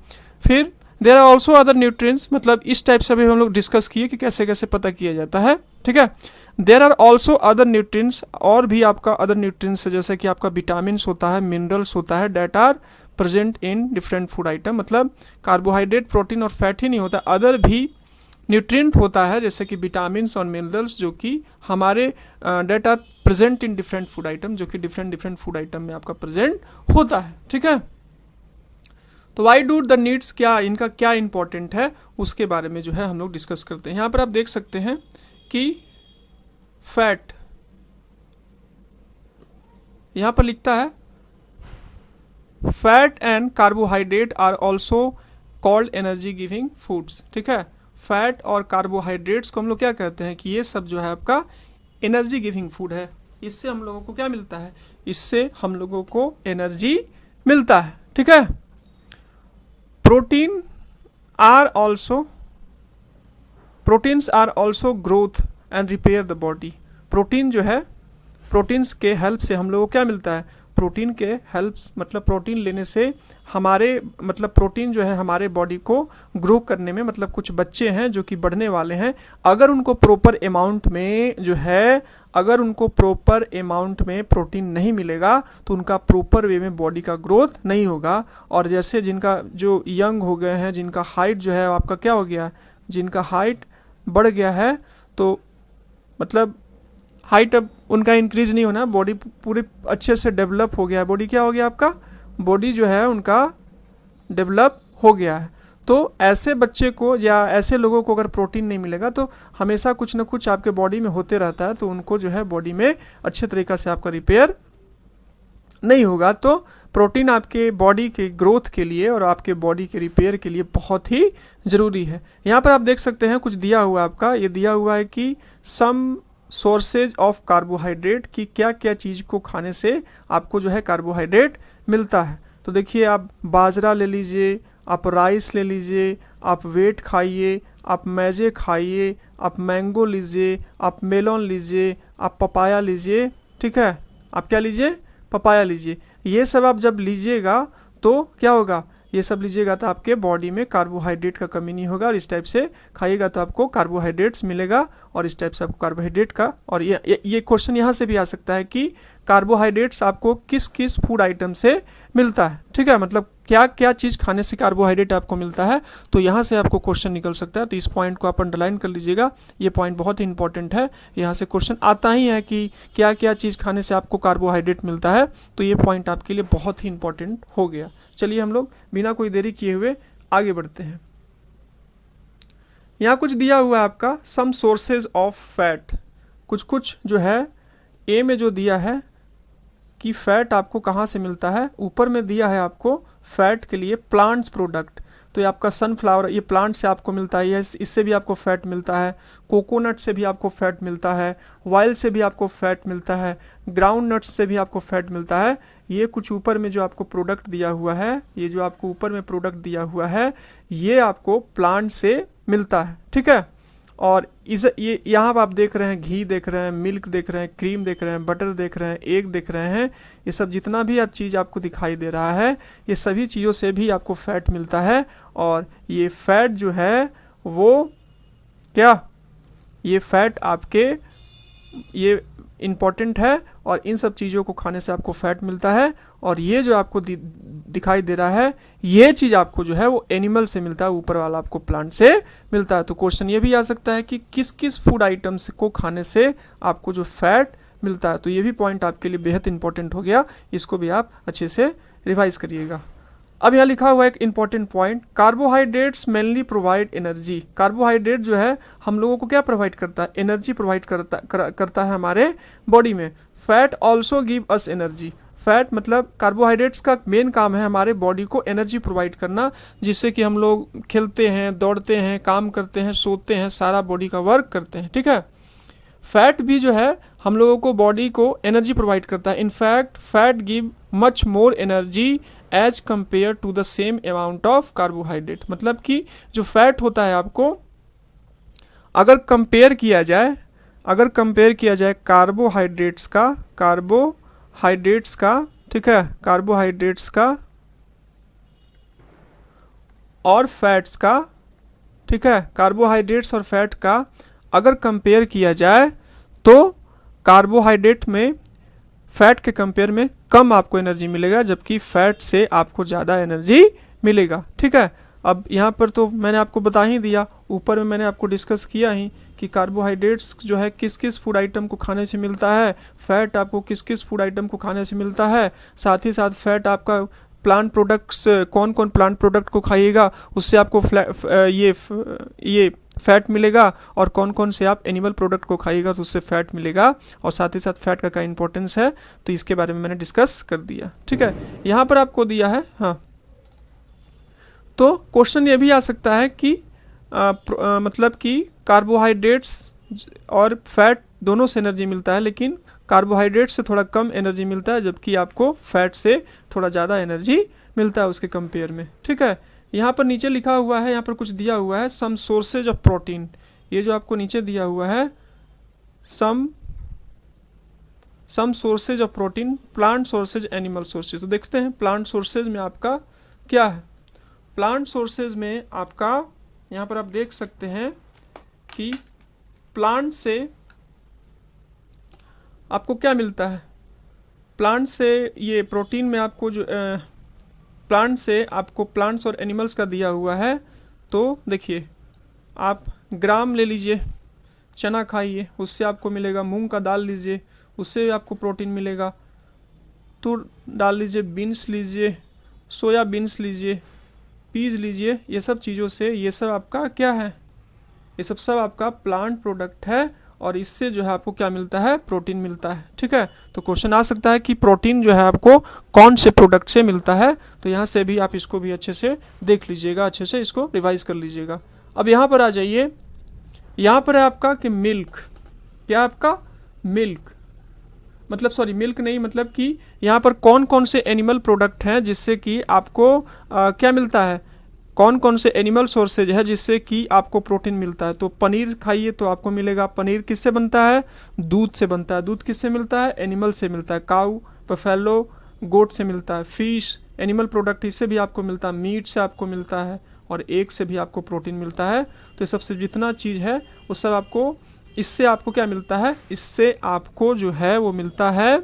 फिर there are also other nutrients, मतलब इस टाइप से भी हम लोग डिस्कस किए कि कैसे कैसे पता किया जाता है, ठीक है। There are also other nutrients, और भी आपका अदर न्यूट्रिएंट्स है जैसे कि आपका विटामिन्स होता है, मिनरल्स होता है, that are present in different food item, मतलब कार्बोहाइड्रेट प्रोटीन और फैट ही नहीं होता, अदर भी न्यूट्रिएंट होता है जैसे कि विटामिन्स और मिनरल्स जो कि हमारे that are present in different food item, जो कि डिफरेंट फूड आइटम में आपका प्रेजेंट होता है, ठीक है। तो वाई डू द नीड्स, क्या इनका क्या इंपॉर्टेंट है उसके बारे में जो है हम लोग डिस्कस करते हैं। यहाँ पर आप देख सकते हैं कि फैट यहाँ पर लिखता है fat and carbohydrate are also called energy giving foods, ठीक है। फैट और कार्बोहाइड्रेट्स को हम लोग क्या कहते हैं कि ये सब जो है आपका एनर्जी गिविंग फूड है। इससे हम लोगों को क्या मिलता है, इससे हम लोगों को एनर्जी मिलता है, ठीक है। Proteins are also growth and repair the body. Protein जो है, प्रोटीन्स के हेल्प से हम लोगों को क्या मिलता है, प्रोटीन के हेल्प मतलब प्रोटीन लेने से हमारे मतलब प्रोटीन जो है हमारे बॉडी को ग्रो करने में, मतलब कुछ बच्चे हैं जो कि बढ़ने वाले हैं, अगर उनको प्रॉपर अमाउंट में जो है, अगर उनको प्रॉपर अमाउंट में प्रोटीन नहीं मिलेगा तो उनका प्रॉपर वे में बॉडी का ग्रोथ नहीं होगा। और जैसे जिनका जो यंग हो गए हैं, जिनका हाइट जो है आपका क्या हो गया, जिनका हाइट बढ़ गया है, तो मतलब हाइट अब उनका इंक्रीज नहीं होना, बॉडी पूरे अच्छे से डेवलप हो गया है, बॉडी क्या हो गया आपका, बॉडी जो है उनका डेवलप हो गया है। तो ऐसे बच्चे को या ऐसे लोगों को अगर प्रोटीन नहीं मिलेगा तो हमेशा कुछ ना कुछ आपके बॉडी में होते रहता है, तो उनको जो है बॉडी में अच्छे तरीक़ा से आपका रिपेयर नहीं होगा तो प्रोटीन आपके बॉडी के ग्रोथ के लिए और आपके बॉडी के रिपेयर के लिए बहुत ही ज़रूरी है। यहाँ पर आप देख सकते हैं कुछ दिया हुआ है आपका, ये दिया हुआ है कि सम सोर्सेज ऑफ कार्बोहाइड्रेट, कि क्या क्या चीज़ को खाने से आपको जो है कार्बोहाइड्रेट मिलता है। तो देखिए, आप बाजरा ले लीजिए, आप राइस ले लीजिए, आप वेट खाइए, आप मैजे खाइए, आप मैंगो लीजिए, आप मेलोन लीजिए, आप पपाया लीजिए, ठीक है, आप क्या लीजिए, पपाया लीजिए। ये सब आप जब लीजिएगा तो क्या होगा, ये सब लीजिएगा तो आपके बॉडी में कार्बोहाइड्रेट का कमी नहीं होगा, और इस टाइप से खाइएगा तो आपको कार्बोहाइड्रेट्स मिलेगा, और इस टाइप से आपको कार्बोहाइड्रेट का। और ये क्वेश्चन यहाँ से भी आ सकता है कि कार्बोहाइड्रेट्स आपको किस किस फूड आइटम से मिलता है, ठीक है, मतलब क्या क्या चीज़ खाने से कार्बोहाइड्रेट आपको मिलता है। तो यहाँ से आपको क्वेश्चन निकल सकता है, तो इस पॉइंट को आप अंडरलाइन कर लीजिएगा, ये पॉइंट बहुत ही इंपॉर्टेंट है। यहाँ से क्वेश्चन आता ही है कि क्या क्या चीज़ खाने से आपको कार्बोहाइड्रेट मिलता है, तो ये पॉइंट आपके लिए बहुत ही इंपॉर्टेंट हो गया। चलिए हम लोग बिना कोई देरी किए हुए आगे बढ़ते हैं। यहाँ कुछ दिया हुआ है आपका सम सोर्सेज ऑफ फैट, कुछ जो है ए में जो दिया है कि फैट आपको कहाँ से मिलता है, ऊपर में दिया है आपको फैट के लिए प्लांट्स प्रोडक्ट, तो ये आपका सनफ्लावर, ये प्लांट से आपको मिलता है, इससे भी आपको फैट मिलता है, कोकोनट से भी आपको फैट मिलता है, ऑयल से भी आपको फैट मिलता है, ग्राउंड नट्स से भी आपको फैट मिलता है। ये कुछ ऊपर में जो आपको प्रोडक्ट दिया हुआ है, ये जो आपको ऊपर में प्रोडक्ट दिया हुआ है, ये आपको प्लांट से मिलता है, ठीक है। और ये यहाँ पर आप देख रहे हैं घी देख रहे हैं, मिल्क देख रहे हैं, क्रीम देख रहे हैं, बटर देख रहे हैं, एग देख रहे हैं, ये सब जितना भी आप चीज़ आपको दिखाई दे रहा है, ये सभी चीज़ों से भी आपको फैट मिलता है। और ये फैट जो है वो क्या, ये फैट आपके ये इम्पॉर्टेंट है, और इन सब चीज़ों को खाने से आपको फैट मिलता है। और ये जो आपको दिखाई दे रहा है, ये चीज़ आपको जो है वो एनिमल से मिलता है, ऊपर वाला आपको प्लांट से मिलता है। तो क्वेश्चन ये भी आ सकता है कि किस किस फूड आइटम्स को खाने से आपको जो फैट मिलता है। तो ये भी पॉइंट आपके लिए बेहद इंपॉर्टेंट हो गया, इसको भी आप अच्छे से रिवाइज करिएगा। अब यहाँ लिखा हुआ एक important point, carbohydrates mainly provide energy. Carbohydrate जो है हम लोगों को क्या प्रोवाइड करता है, एनर्जी प्रोवाइड करता है हमारे बॉडी में। Fat also give us energy, fat मतलब कार्बोहाइड्रेट्स का मेन काम है हमारे बॉडी को एनर्जी प्रोवाइड करना, जिससे कि हम लोग खेलते हैं, दौड़ते हैं, काम करते हैं, सोते हैं, सारा बॉडी का वर्क करते हैं, ठीक है। फैट भी जो है हम लोगों को बॉडी को एनर्जी प्रोवाइड करता है। In fact fat give much more energy as compare to the same amount of carbohydrate, मतलब कि जो फैट होता है आपको अगर कंपेयर किया जाए कार्बोहाइड्रेट्स का, ठीक है, कार्बोहाइड्रेट्स का और फैट्स का, ठीक है, कार्बोहाइड्रेट्स और फैट का अगर कंपेयर किया जाए तो कार्बोहाइड्रेट में फैट के कंपेयर में कम आपको एनर्जी मिलेगा, जबकि फैट से आपको ज़्यादा एनर्जी मिलेगा, ठीक है। अब यहाँ पर तो मैंने आपको बता ही दिया, ऊपर में मैंने आपको डिस्कस किया ही कि कार्बोहाइड्रेट्स जो है किस किस फूड आइटम को खाने से मिलता है, फैट आपको किस किस फूड आइटम को खाने से मिलता है, साथ ही साथ फैट आपका प्लांट प्रोडक्ट्स, कौन कौन प्लांट प्रोडक्ट को खाइएगा उससे आपको ये फैट मिलेगा, और कौन कौन से आप एनिमल प्रोडक्ट को खाइएगा तो उससे फैट मिलेगा, और साथ ही साथ फैट का क्या इंपॉर्टेंस है तो इसके बारे में मैंने डिस्कस कर दिया, ठीक है। यहाँ पर आपको दिया है, हाँ, तो क्वेश्चन ये भी आ सकता है कि मतलब कि कार्बोहाइड्रेट्स और फैट दोनों से एनर्जी मिलता है, लेकिन कार्बोहाइड्रेट से थोड़ा कम एनर्जी मिलता है, जबकि आपको फैट से थोड़ा ज़्यादा एनर्जी मिलता है उसके कंपेयर में, ठीक है। यहाँ पर नीचे लिखा हुआ है, यहाँ पर कुछ दिया हुआ है सम सोर्सेज ऑफ प्रोटीन, ये जो आपको नीचे दिया हुआ है some sources of protein, plant sources, animal sources. तो देखते हैं प्लांट सोर्सेज में आपका क्या है। प्लांट सोर्सेज में आपका यहाँ पर आप देख सकते हैं कि प्लांट से आपको क्या मिलता है, प्लांट से ये प्रोटीन में आपको जो प्लांट से आपको प्लांट्स और एनिमल्स का दिया हुआ है। तो देखिए, आप ग्राम ले लीजिए, चना खाइए, उससे आपको मिलेगा, मूंग का दाल लीजिए, उससे आपको प्रोटीन मिलेगा, तुर डाल लीजिए, बीन्स लीजिए, सोया बीन्स लीजिए, पीज लीजिए, ये सब चीज़ों से, ये सब आपका क्या है, ये सब आपका प्लांट प्रोडक्ट है, और इससे जो है आपको क्या मिलता है, प्रोटीन मिलता है। ठीक है, तो क्वेश्चन आ सकता है कि प्रोटीन जो है आपको कौन से प्रोडक्ट से मिलता है, तो यहाँ से भी आप इसको भी अच्छे से देख लीजिएगा, अच्छे से इसको रिवाइज कर लीजिएगा। अब यहाँ पर आ जाइए, यहाँ पर है आपका कि मिल्क, क्या आपका मिल्क, मतलब सॉरी मिल्क नहीं, मतलब कि यहाँ पर कौन कौन से एनिमल प्रोडक्ट हैं जिससे कि आपको क्या मिलता है, कौन कौन से एनिमल सोर्सेज है जिससे कि आपको प्रोटीन मिलता है। तो पनीर खाइए तो आपको मिलेगा, पनीर किससे बनता है, दूध से बनता है। दूध किससे मिलता है, एनिमल से मिलता है, काऊ, बफेलो, गोट से मिलता है। फिश एनिमल प्रोडक्ट, इससे भी आपको मिलता है। मीट से आपको मिलता है, और एग से भी आपको प्रोटीन मिलता है। तो ये सबसे जितना चीज़ है वो सब आपको, इससे आपको क्या मिलता है, इससे आपको जो है वो मिलता है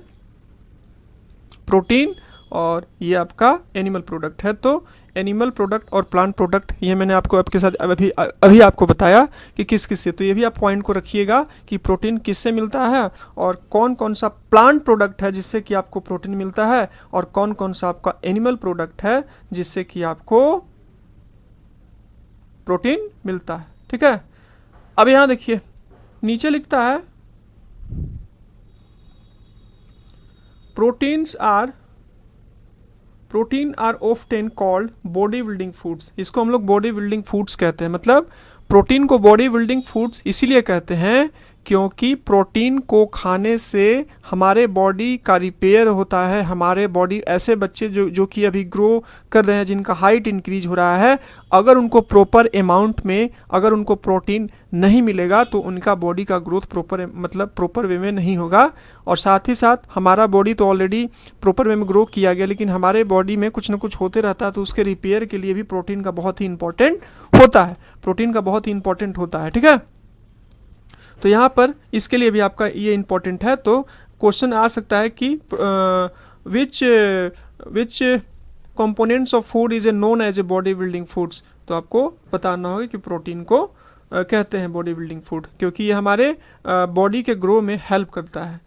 प्रोटीन, और ये आपका एनिमल प्रोडक्ट है। तो एनिमल प्रोडक्ट और प्लांट प्रोडक्ट, ये मैंने आपको आपके साथ अभी आपको बताया कि किस किस से। तो ये भी आप पॉइंट को रखिएगा कि प्रोटीन किससे मिलता है, और कौन कौन सा प्लांट प्रोडक्ट है जिससे कि आपको प्रोटीन मिलता है, और कौन कौन सा आपका एनिमल प्रोडक्ट है जिससे कि आपको प्रोटीन मिलता है। ठीक है, अब यहाँ देखिए नीचे लिखता है protein are often called body building foods. इसको हम लोग बॉडी बिल्डिंग फूड्स कहते हैं। मतलब प्रोटीन को बॉडी बिल्डिंग फूड्स इसीलिए कहते हैं क्योंकि प्रोटीन को खाने से हमारे बॉडी का रिपेयर होता है। हमारे बॉडी, ऐसे बच्चे जो कि अभी ग्रो कर रहे हैं, जिनका हाइट इंक्रीज हो रहा है, अगर उनको प्रॉपर अमाउंट में अगर उनको प्रोटीन नहीं मिलेगा तो उनका बॉडी का ग्रोथ प्रॉपर वे में नहीं होगा। और साथ ही साथ हमारा बॉडी तो ऑलरेडी प्रॉपर वे में ग्रो किया गया, लेकिन हमारे बॉडी में कुछ ना कुछ होते रहता है, तो उसके रिपेयर के लिए भी प्रोटीन का बहुत ही इंपॉर्टेंट होता है, प्रोटीन का बहुत ही इंपॉर्टेंट होता है। ठीक है, तो यहाँ पर इसके लिए भी आपका ये इंपॉर्टेंट है। तो क्वेश्चन आ सकता है कि which components of food is a known as a body building foods. तो आपको बताना होगा कि प्रोटीन को कहते हैं बॉडी बिल्डिंग फूड, क्योंकि ये हमारे बॉडी के ग्रो में हेल्प करता है।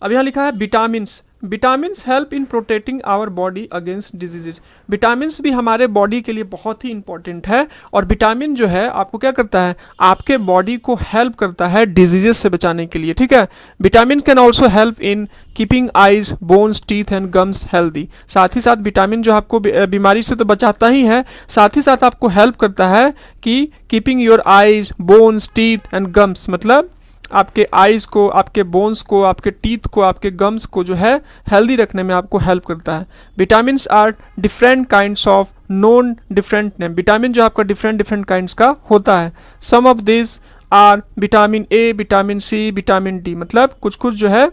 अब यहाँ लिखा है vitamins. Vitamins help in protecting our body against diseases. Vitamins भी हमारे बॉडी के लिए बहुत ही इंपॉर्टेंट है, और विटामिन जो है आपको क्या करता है, आपके बॉडी को हेल्प करता है डिजीजेस से बचाने के लिए। ठीक है, vitamin can also help in keeping eyes, bones, teeth and gums healthy. साथ ही साथ विटामिन जो आपको बीमारी से तो बचाता ही है, साथ ही साथ आपको हेल्प करता है कि keeping your eyes, bones, teeth and gums, मतलब आपके आइज़ को, आपके बोन्स को, आपके टीथ को, आपके गम्स को जो है हेल्दी रखने में आपको हेल्प करता है। Vitamins are different kinds of known different name. Vitamin जो आपका डिफरेंट काइंड्स का होता है। Some of this are vitamin A, vitamin C, vitamin D, मतलब कुछ कुछ जो है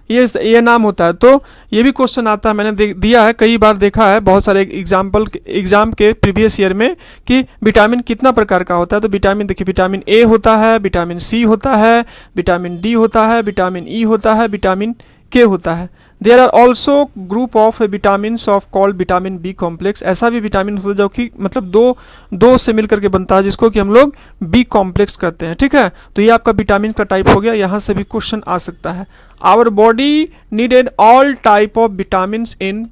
ये नाम होता है। तो ये भी क्वेश्चन आता है, मैंने दिया है, कई बार देखा है बहुत सारे एग्जाम के प्रीवियस ईयर में कि विटामिन कितना प्रकार का होता है। तो विटामिन देखिए, विटामिन ए होता है, विटामिन सी होता है, विटामिन डी होता है, विटामिन ई होता है, विटामिन के होता है। There are also group of vitamins of called vitamin B complex. ऐसा भी विटामिन होता है जो कि मतलब दो से मिलकर के बनता है, जिसको कि हम लोग बी कॉम्प्लेक्स कहते हैं। ठीक है, तो ये आपका विटामिन का टाइप हो गया, यहाँ से भी क्वेश्चन आ सकता है। Our body needed all type of vitamins in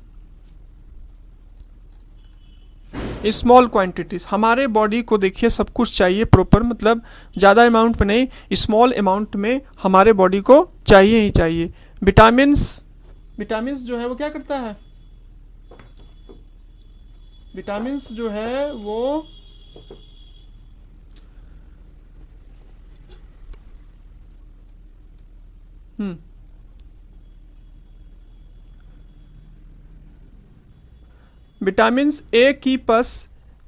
small quantities. हमारे बॉडी को देखिए सब कुछ चाहिए प्रॉपर, मतलब ज़्यादा अमाउंट में नहीं, स्मॉल अमाउंट में हमारे बॉडी को चाहिए ही चाहिए। विटामिन्स जो है वो क्या करता है, विटामिन्स जो है वो vitamins A keep us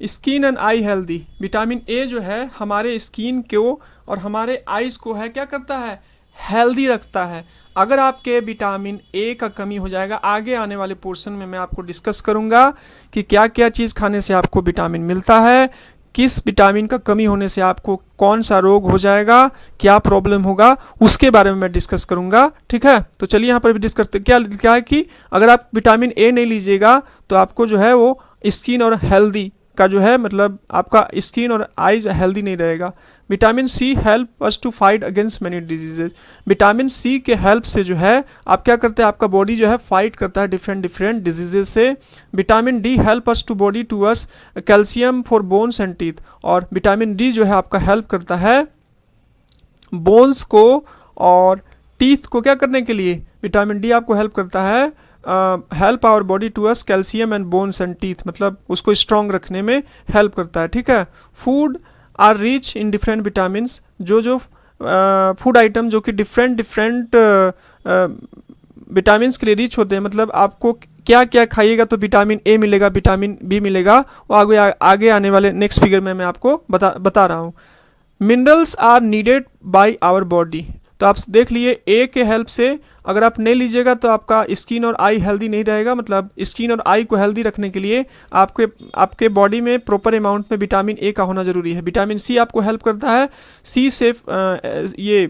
skin and I healthy. Vitamin A जो है हमारे स्किन को और हमारे आईज को है क्या करता है, हेल्दी रखता है। अगर आपके विटामिन ए का कमी हो जाएगा, आगे आने वाले पोर्शन में मैं आपको डिस्कस करूंगा कि क्या क्या चीज़ खाने से आपको विटामिन मिलता है, किस विटामिन का कमी होने से आपको कौन सा रोग हो जाएगा, क्या प्रॉब्लम होगा, उसके बारे में मैं डिस्कस करूंगा। ठीक है, तो चलिए यहाँ पर भी डिस्कस क्या है कि अगर आप विटामिन ए नहीं लीजिएगा तो आपको जो है वो स्किन और हेल्दी का जो है, मतलब आपका स्किन और आईज हेल्दी नहीं रहेगा। Vitamin C help us to fight against many diseases. Vitamin C के हेल्प से जो है आप क्या करते हैं, आपका बॉडी जो है फाइट करता है डिफरेंट डिजीजेज से। Vitamin D help us to body to us calcium for bones and teeth. और विटामिन डी जो है आपका हेल्प करता है बोन्स को और टीथ को क्या करने के लिए, विटामिन डी आपको हेल्प करता है, help our body to us calcium and bones and teeth, मतलब उसको स्ट्रांग रखने में हेल्प करता है, ठीक है। Food are rich in different vitamin, जो फूड आइटम जो कि डिफरेंट विटामिन के लिए रिच होते हैं, मतलब आपको क्या क्या खाइएगा तो विटामिन ए मिलेगा, विटामिन बी मिलेगा, वो आगे आने वाले नेक्स्ट फिगर में मैं आपको बता रहा हूँ। Minerals are needed by our body, तो आप देख लिए ए के हेल्प से अगर आप नहीं लीजिएगा तो आपका स्किन और आई हेल्दी नहीं रहेगा, मतलब स्किन और आई को हेल्दी रखने के लिए आपके बॉडी में प्रॉपर अमाउंट में विटामिन ए का होना जरूरी है। विटामिन सी आपको हेल्प करता है, सी से ये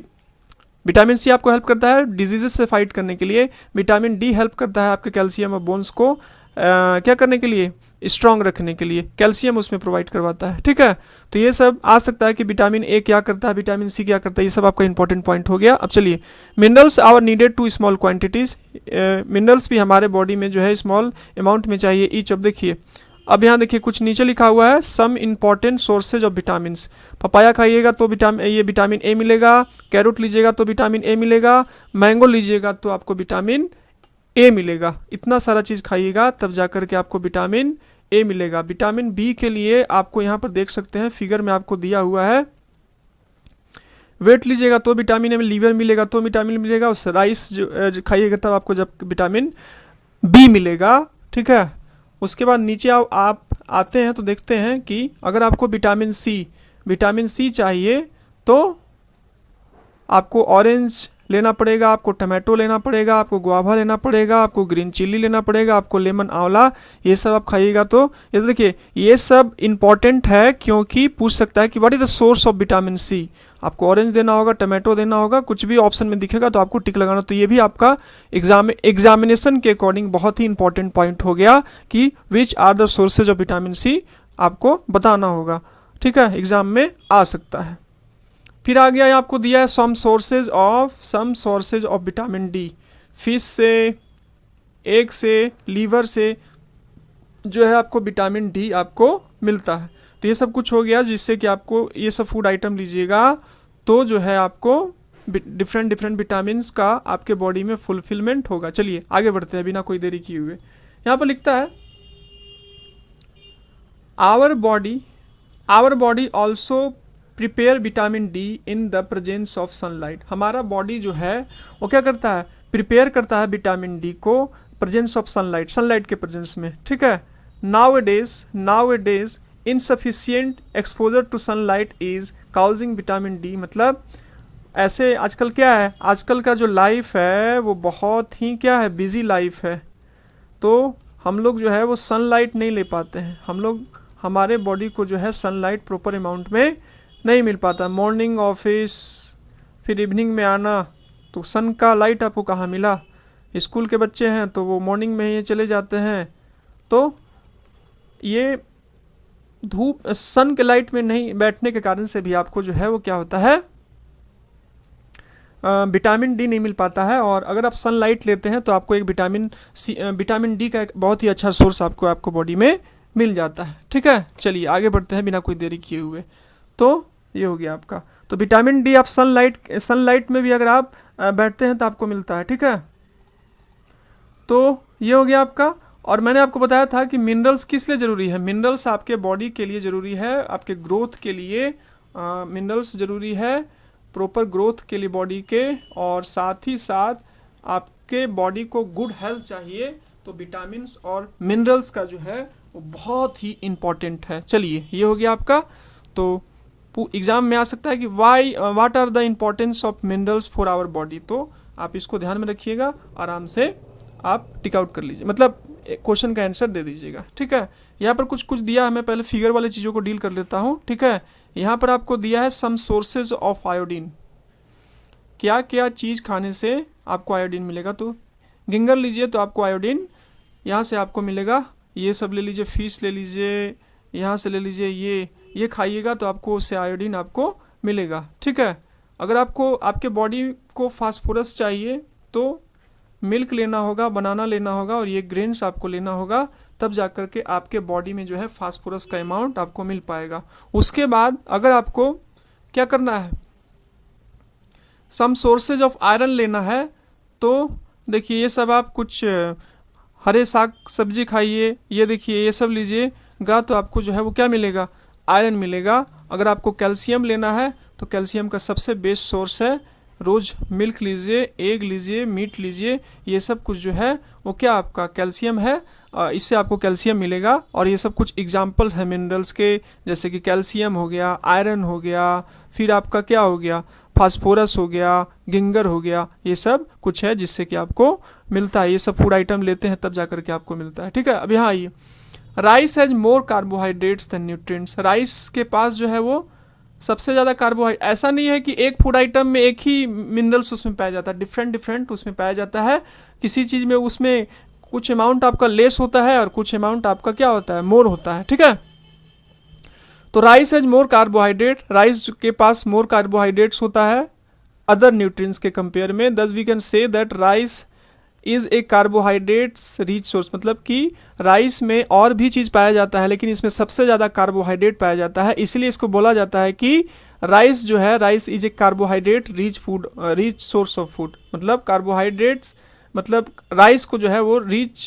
विटामिन सी आपको हेल्प करता है डिजीजेस से फाइट करने के लिए। विटामिन डी हेल्प करता है आपके कैल्शियम और बोन्स को क्या करने के लिए, स्ट्रांग रखने के लिए, कैल्शियम उसमें प्रोवाइड करवाता है, ठीक है। तो ये सब आ सकता है कि विटामिन ए क्या करता है, विटामिन सी क्या करता है, ये सब आपका इंपॉर्टेंट पॉइंट हो गया। अब चलिए, minerals our needed to small quantities, minerals भी हमारे बॉडी में जो है स्मॉल अमाउंट में चाहिए ईच। अब देखिए, अब यहाँ देखिए कुछ नीचे लिखा हुआ है some important sources of vitamin. Papaya खाइएगा तो विटामिन ए मिलेगा, कैरोट लीजिएगा तो विटामिन ए मिलेगा, मैंगो लीजिएगा तो आपको विटामिन ए मिलेगा। इतना सारा चीज़ खाइएगा तब जाकर के आपको विटामिन ए मिलेगा। विटामिन बी के लिए आपको यहाँ पर देख सकते हैं फिगर में आपको दिया हुआ है, वेट लीजिएगा तो विटामिन ए, लीवर मिलेगा तो विटामिन मिलेगा, उस राइस जो खाइएगा तब आपको जब विटामिन बी मिलेगा, ठीक है। उसके बाद नीचे आप आते हैं तो देखते हैं कि अगर आपको विटामिन सी चाहिए तो आपको ऑरेंज लेना पड़ेगा, आपको टमाटो लेना पड़ेगा, आपको गुआवा लेना पड़ेगा, आपको ग्रीन चिल्ली लेना पड़ेगा, आपको लेमन आंवला, ये सब आप खाइएगा। तो ये देखिए ये सब इंपॉर्टेंट है क्योंकि पूछ सकता है कि what is the source of vitamin C. आपको ऑरेंज देना होगा, टमाटो देना होगा, कुछ भी ऑप्शन में दिखेगा तो आपको टिक लगाना। तो ये भी आपका एग्जामिनेशन के अकॉर्डिंग बहुत ही इंपॉर्टेंट पॉइंट हो गया कि which are the sources of vitamin C, आपको बताना होगा, ठीक है, एग्जाम में आ सकता है। फिर आ गया आपको दिया है some sources of vitamin D, fish से, एग से, लीवर से जो है आपको विटामिन डी आपको मिलता है। तो ये सब कुछ हो गया जिससे कि आपको ये सब फूड आइटम लीजिएगा तो जो है आपको डिफरेंट विटामिन का आपके बॉडी में फुलफिलमेंट होगा। चलिए आगे बढ़ते हैं बिना कोई देरी किए हुए। यहाँ पर लिखता है our body also prepare vitamin D in the presence of sunlight. हमारा बॉडी जो है वो क्या करता है, प्रिपेयर करता है विटामिन डी को प्रेजेंस ऑफ सनलाइट के प्रेजेंस में, ठीक है। Nowadays insufficient exposure to sunlight is causing vitamin D, मतलब ऐसे आजकल क्या है, आजकल का जो लाइफ है वो बहुत ही क्या है, बिजी लाइफ है। तो हम लोग जो है वो सनलाइट नहीं ले पाते हैं, हम लोग हमारे बॉडी को जो है सनलाइट प्रॉपर अमाउंट में नहीं मिल पाता। मॉर्निंग ऑफिस, फिर इवनिंग में आना, तो सन का लाइट आपको कहाँ मिला। स्कूल के बच्चे हैं तो वो मॉर्निंग में ही चले जाते हैं, तो ये धूप सन के लाइट में नहीं बैठने के कारण से भी आपको जो है वो क्या होता है, विटामिन डी नहीं मिल पाता है। और अगर आप सनलाइट लेते हैं तो आपको एक विटामिन डी का एक बहुत ही अच्छा सोर्स आपको बॉडी में मिल जाता है, ठीक है। चलिए आगे बढ़ते हैं बिना कोई देरी किए हुए। तो ये हो गया आपका, तो विटामिन डी आप सनलाइट में भी अगर आप बैठते हैं तो आपको मिलता है, ठीक है। तो ये हो गया आपका। और मैंने आपको बताया था कि मिनरल्स किस लिए ज़रूरी है, मिनरल्स आपके बॉडी के लिए ज़रूरी है, आपके ग्रोथ के लिए मिनरल्स ज़रूरी है, प्रॉपर ग्रोथ के लिए बॉडी के, और साथ ही साथ आपके बॉडी को गुड हेल्थ चाहिए तो विटामिन्स और मिनरल्स का जो है वो बहुत ही इम्पॉर्टेंट है। चलिए ये हो गया आपका। तो एग्जाम में आ सकता है कि what are the importance of minerals for our body, तो आप इसको ध्यान में रखिएगा, आराम से आप टिक आउट कर लीजिए, मतलब क्वेश्चन का आंसर दे दीजिएगा, ठीक है। यहाँ पर कुछ दिया है, मैं पहले फिगर वाले चीज़ों को डील कर लेता हूँ, ठीक है। यहाँ पर आपको दिया है सम सोर्सेज ऑफ आयोडीन, क्या क्या चीज़ खाने से आपको आयोडीन मिलेगा। तो गिंगर लीजिए तो आपको आयोडीन यहाँ से आपको मिलेगा, ये सब ले लीजिए, फिश ले लीजिए, यहाँ से ले लीजिए, ये खाइएगा तो आपको उससे आयोडीन आपको मिलेगा, ठीक है। अगर आपको आपके बॉडी को फास्फोरस चाहिए तो मिल्क लेना होगा, बनाना लेना होगा, और ये ग्रेन्स आपको लेना होगा, तब जाकर के आपके बॉडी में जो है फास्फोरस का अमाउंट आपको मिल पाएगा। उसके बाद अगर आपको क्या करना है, सम सोर्सेज ऑफ आयरन लेना है तो देखिए ये सब आप कुछ हरे साग सब्जी खाइए, ये देखिए ये सब लीजिएगा तो आपको जो है वो क्या मिलेगा, आयरन मिलेगा। अगर आपको कैल्शियम लेना है तो कैल्शियम का सबसे बेस्ट सोर्स है, रोज़ मिल्क लीजिए, एग लीजिए, मीट लीजिए, ये सब कुछ जो है वो क्या आपका कैल्शियम है, इससे आपको कैल्शियम मिलेगा। और ये सब कुछ एग्जाम्पल्स हैं मिनरल्स के, जैसे कि कैल्शियम हो गया, आयरन हो गया, फिर आपका क्या हो गया, फास्फोरस हो गया, गिंगर हो गया, ये सब कुछ है जिससे कि आपको मिलता है। ये सब फूड आइटम लेते हैं तब जाकर के आपको मिलता है, ठीक है। अब यहाँ आइए, rice has more carbohydrates than nutrients. Rice के पास जो है वो सबसे ज़्यादा कार्बोहाइड्रेट, ऐसा नहीं है कि एक फूड आइटम में एक ही मिनरल्स उसमें पाया जाता है, डिफरेंट डिफरेंट उसमें पाया जाता है। किसी चीज़ में उसमें कुछ अमाउंट आपका लेस होता है और कुछ अमाउंट आपका क्या होता है, मोर होता है, ठीक है। तो rice has more carbohydrate, rice के पास मोर कार्बोहाइड्रेट्स होता है अदर न्यूट्रिएंट्स के कंपेयर में। Thus we can say that rice is a carbohydrates rich source, मतलब कि राइस में और भी चीज़ पाया जाता है लेकिन इसमें सबसे ज़्यादा कार्बोहाइड्रेट पाया जाता है, इसलिए इसको बोला जाता है कि राइस जो है, rice is a carbohydrate rich food, rich source of food. मतलब कार्बोहाइड्रेट्स, मतलब राइस को जो है वो rich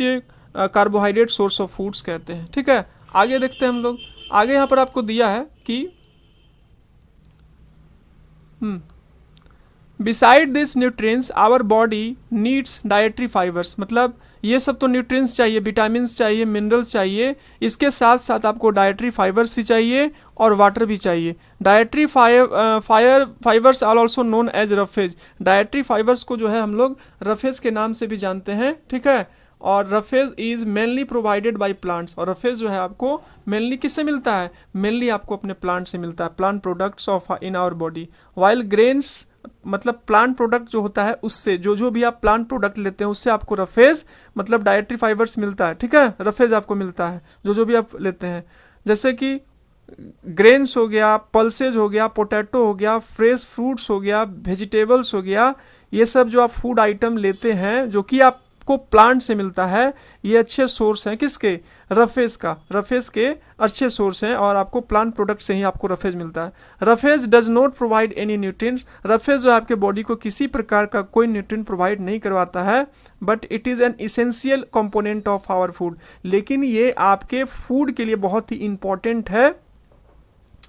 carbohydrate source of foods कहते हैं, ठीक है। आगे देखते हैं हम लोग, आगे यहाँ पर आपको दिया है कि beside this nutrients our body needs dietary fibres, मतलब ये सब तो न्यूट्रिएंट्स चाहिए, विटामिन्स चाहिए, मिनरल्स चाहिए, इसके साथ साथ आपको डाइटरी फाइबर्स भी चाहिए और वाटर भी चाहिए। Dietary fibres are also known as roughage. Dietary fibres को जो है हम लोग रफेज के नाम से भी जानते हैं, ठीक है। और roughage is mainly provided by plants, और रफेज जो है आपको मेनली किससे मिलता है, मेनली आपको अपने प्लांट से मिलता है, plant products of in our body. While grains, मतलब प्लांट प्रोडक्ट जो होता है उससे, जो भी आप प्लांट प्रोडक्ट लेते हैं उससे आपको रफेज मतलब डाइटरी फाइबर्स मिलता है, ठीक है। रफेज आपको मिलता है जो भी आप लेते हैं, जैसे कि ग्रेन्स हो गया, पल्सेज हो गया, पोटैटो हो गया, फ्रेश फ्रूट्स हो गया, वेजिटेबल्स हो गया, ये सब जो आप फूड आइटम लेते हैं जो कि आपको प्लांट से मिलता है, ये अच्छे सोर्स हैं किसके, रफेज का, रफेज के अच्छे सोर्स हैं और आपको प्लांट प्रोडक्ट से ही आपको रफेज मिलता है। Roughage does not provide any nutrients, roughage जो है आपके बॉडी को किसी प्रकार का कोई न्यूट्रिएंट प्रोवाइड नहीं करवाता है, but it is an essential component of our food, लेकिन ये आपके फूड के लिए बहुत ही इंपॉर्टेंट है,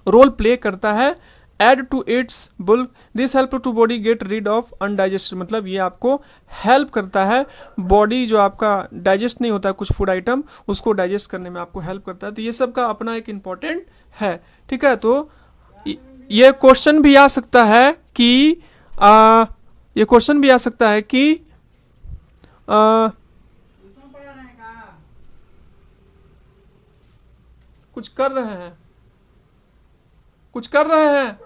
रोल प्ले करता है। Add to its bulk, this help to body get rid of undigested, मतलब ये आपको हेल्प करता है, बॉडी जो आपका डाइजेस्ट नहीं होता है कुछ फूड आइटम, उसको डाइजेस्ट करने में आपको हेल्प करता है। तो ये सब का अपना एक इम्पॉर्टेंट है, ठीक है। तो ये क्वेश्चन भी आ सकता है कि ये क्वेश्चन भी आ सकता है कि कुछ कर रहे हैं, कुछ कर रहे हैं,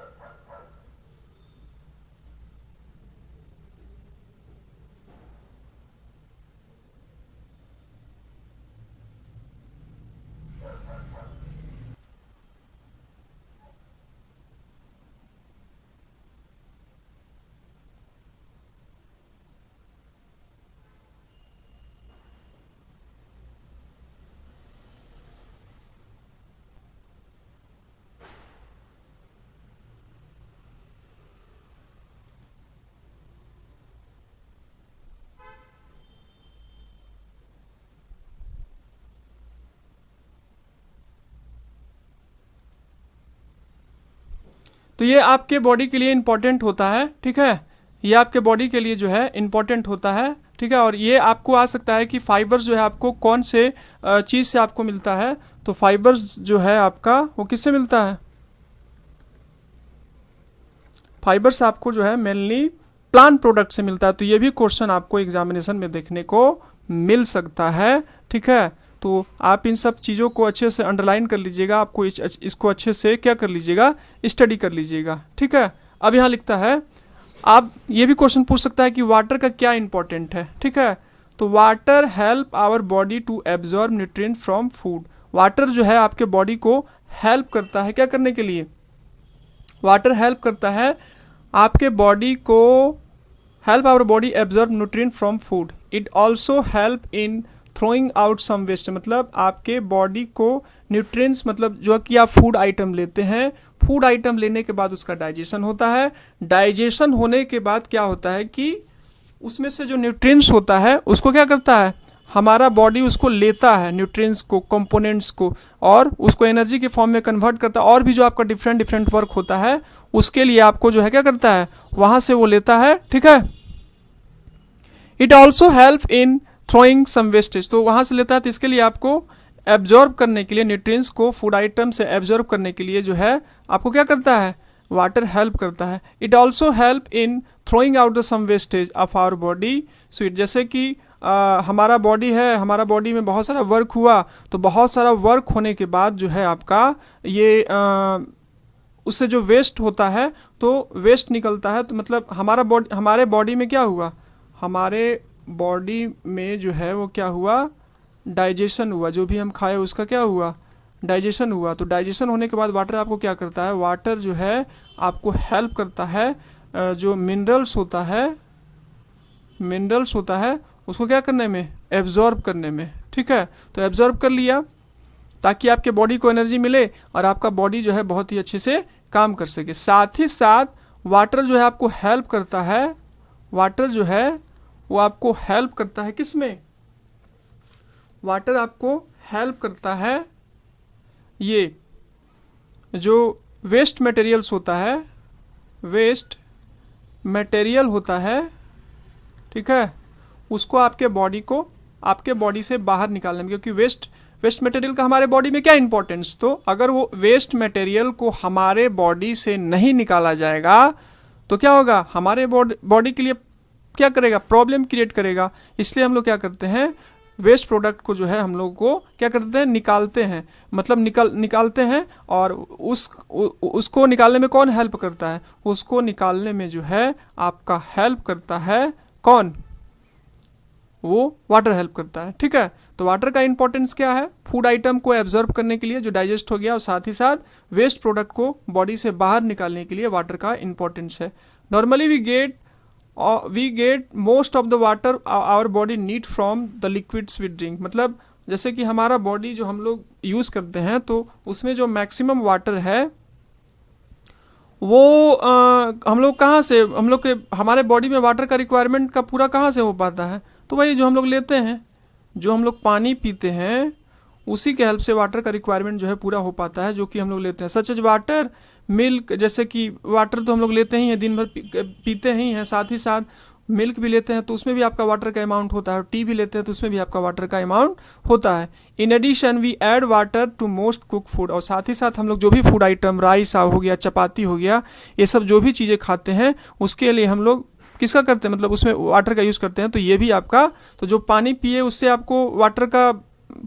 तो ये आपके बॉडी के लिए इंपॉर्टेंट होता है, ठीक है। ये आपके बॉडी के लिए जो है इंपॉर्टेंट होता है, ठीक है। और ये आपको आ सकता है कि फाइबर्स जो है आपको कौन से चीज़ से आपको मिलता है, तो फाइबर्स जो है आपका वो किससे मिलता है, फाइबर्स आपको जो है मेनली प्लांट प्रोडक्ट से मिलता है। तो ये भी क्वेश्चन आपको एग्जामिनेशन में देखने को मिल सकता है, ठीक है। तो आप इन सब चीज़ों को अच्छे से अंडरलाइन कर लीजिएगा, आपको इसको अच्छे से क्या कर लीजिएगा, स्टडी कर लीजिएगा, ठीक है। अब यहाँ लिखता है, आप ये भी क्वेश्चन पूछ सकता है कि वाटर का क्या इंपॉर्टेंट है, ठीक है। तो water help our body to absorb nutrient from food, water जो है आपके बॉडी को हेल्प करता है क्या करने के लिए, वाटर हेल्प करता है आपके बॉडी को, help our body absorb nutrient from food, it also help in throwing out some waste, मतलब आपके बॉडी को न्यूट्रिएंट्स, मतलब जो कि आप फूड आइटम लेते हैं, फूड आइटम लेने के बाद उसका डाइजेशन होता है। डाइजेशन होने के बाद क्या होता है कि उसमें से जो न्यूट्रिएंट्स होता है उसको क्या करता है, हमारा बॉडी उसको लेता है, न्यूट्रिएंट्स को, कंपोनेंट्स को, और उसको एनर्जी के फॉर्म में कन्वर्ट करता है। और भी जो आपका डिफरेंट डिफरेंट वर्क होता है उसके लिए आपको जो है क्या करता है, वहाँ से वो लेता है, ठीक है। It also help in throwing some wastage, तो वहाँ से लेता है, तो इसके लिए आपको एब्जॉर्ब करने के लिए, न्यूट्रिएंट्स को फूड आइटम से एब्जॉर्ब करने के लिए जो है आपको क्या करता है, वाटर हेल्प करता है। It also help in throwing out the some wastage of our body. So it, जैसे कि हमारा बॉडी है, हमारा बॉडी में बहुत सारा वर्क हुआ, तो बहुत सारा वर्क होने के बाद जो है आपका ये उससे जो वेस्ट होता है, तो वेस्ट निकलता है, तो मतलब हमारे बॉडी में क्या हुआ, हमारे बॉडी में जो है वो क्या हुआ, डाइजेशन हुआ, जो भी हम खाए उसका क्या हुआ, डाइजेशन हुआ। तो डाइजेशन होने के बाद वाटर आपको क्या करता है, वाटर जो है आपको हेल्प करता है जो मिनरल्स होता है उसको क्या करने में, एब्जॉर्ब करने में, ठीक है। तो एब्जॉर्ब कर लिया ताकि आपके बॉडी को एनर्जी मिले और आपका बॉडी जो है बहुत ही अच्छे से काम कर सके। साथ ही साथ वाटर जो है आपको हेल्प करता है, वाटर जो है वो आपको हेल्प करता है किस में, वाटर आपको हेल्प करता है ये जो वेस्ट मटेरियल्स होता है, वेस्ट मटेरियल होता है, ठीक है, उसको आपके बॉडी से बाहर निकालने में, क्योंकि वेस्ट मटेरियल का हमारे बॉडी में क्या इंपॉर्टेंस, तो अगर वो वेस्ट मटेरियल को हमारे बॉडी से नहीं निकाला जाएगा तो क्या होगा, हमारे बॉडी के लिए क्या करेगा, प्रॉब्लम क्रिएट करेगा। इसलिए हम लोग क्या करते हैं, वेस्ट प्रोडक्ट को जो है हम लोग को क्या करते हैं, निकालते हैं, मतलब निकालते हैं। और उसको निकालने में कौन हेल्प करता है, उसको निकालने में जो है आपका हेल्प करता है कौन, वो वाटर हेल्प करता है, ठीक है। तो वाटर का इंपॉर्टेंस क्या है, फूड आइटम को एब्जॉर्ब करने के लिए जो डाइजेस्ट हो गया, और साथ ही साथ वेस्ट प्रोडक्ट को बॉडी से बाहर निकालने के लिए वाटर का इंपॉर्टेंस है। Normally we get most of the water our body need from the liquids we drink, मतलब जैसे कि हमारा बॉडी जो हम लोग यूज़ करते हैं तो उसमें जो मैक्सिमम वाटर है वो हम लोग कहाँ से, हमारे बॉडी में वाटर का रिक्वायरमेंट का पूरा कहाँ से हो पाता है, तो वही जो हम लोग लेते हैं, जो हम लोग पानी पीते हैं उसी के हेल्प से वाटर का रिक्वायरमेंट जो है पूरा हो पाता है, जो कि हम लोग लेते हैं। सच एज वाटर, मिल्क, जैसे कि वाटर तो हम लोग लेते ही हैं, दिन भर पीते ही हैं, साथ ही साथ मिल्क भी लेते हैं तो उसमें भी आपका वाटर का अमाउंट होता है, टी भी लेते हैं तो उसमें भी आपका वाटर का अमाउंट होता है। In addition we add water to most cook food, और साथ ही साथ हम लोग जो भी फूड आइटम, राइस हो गया, चपाती हो गया, ये सब जो भी चीज़ें खाते हैं उसके लिए हम लोग किसका करते हैं, मतलब उसमें वाटर का यूज़ करते हैं। तो ये भी आपका, तो जो पानी पिए उससे आपको वाटर का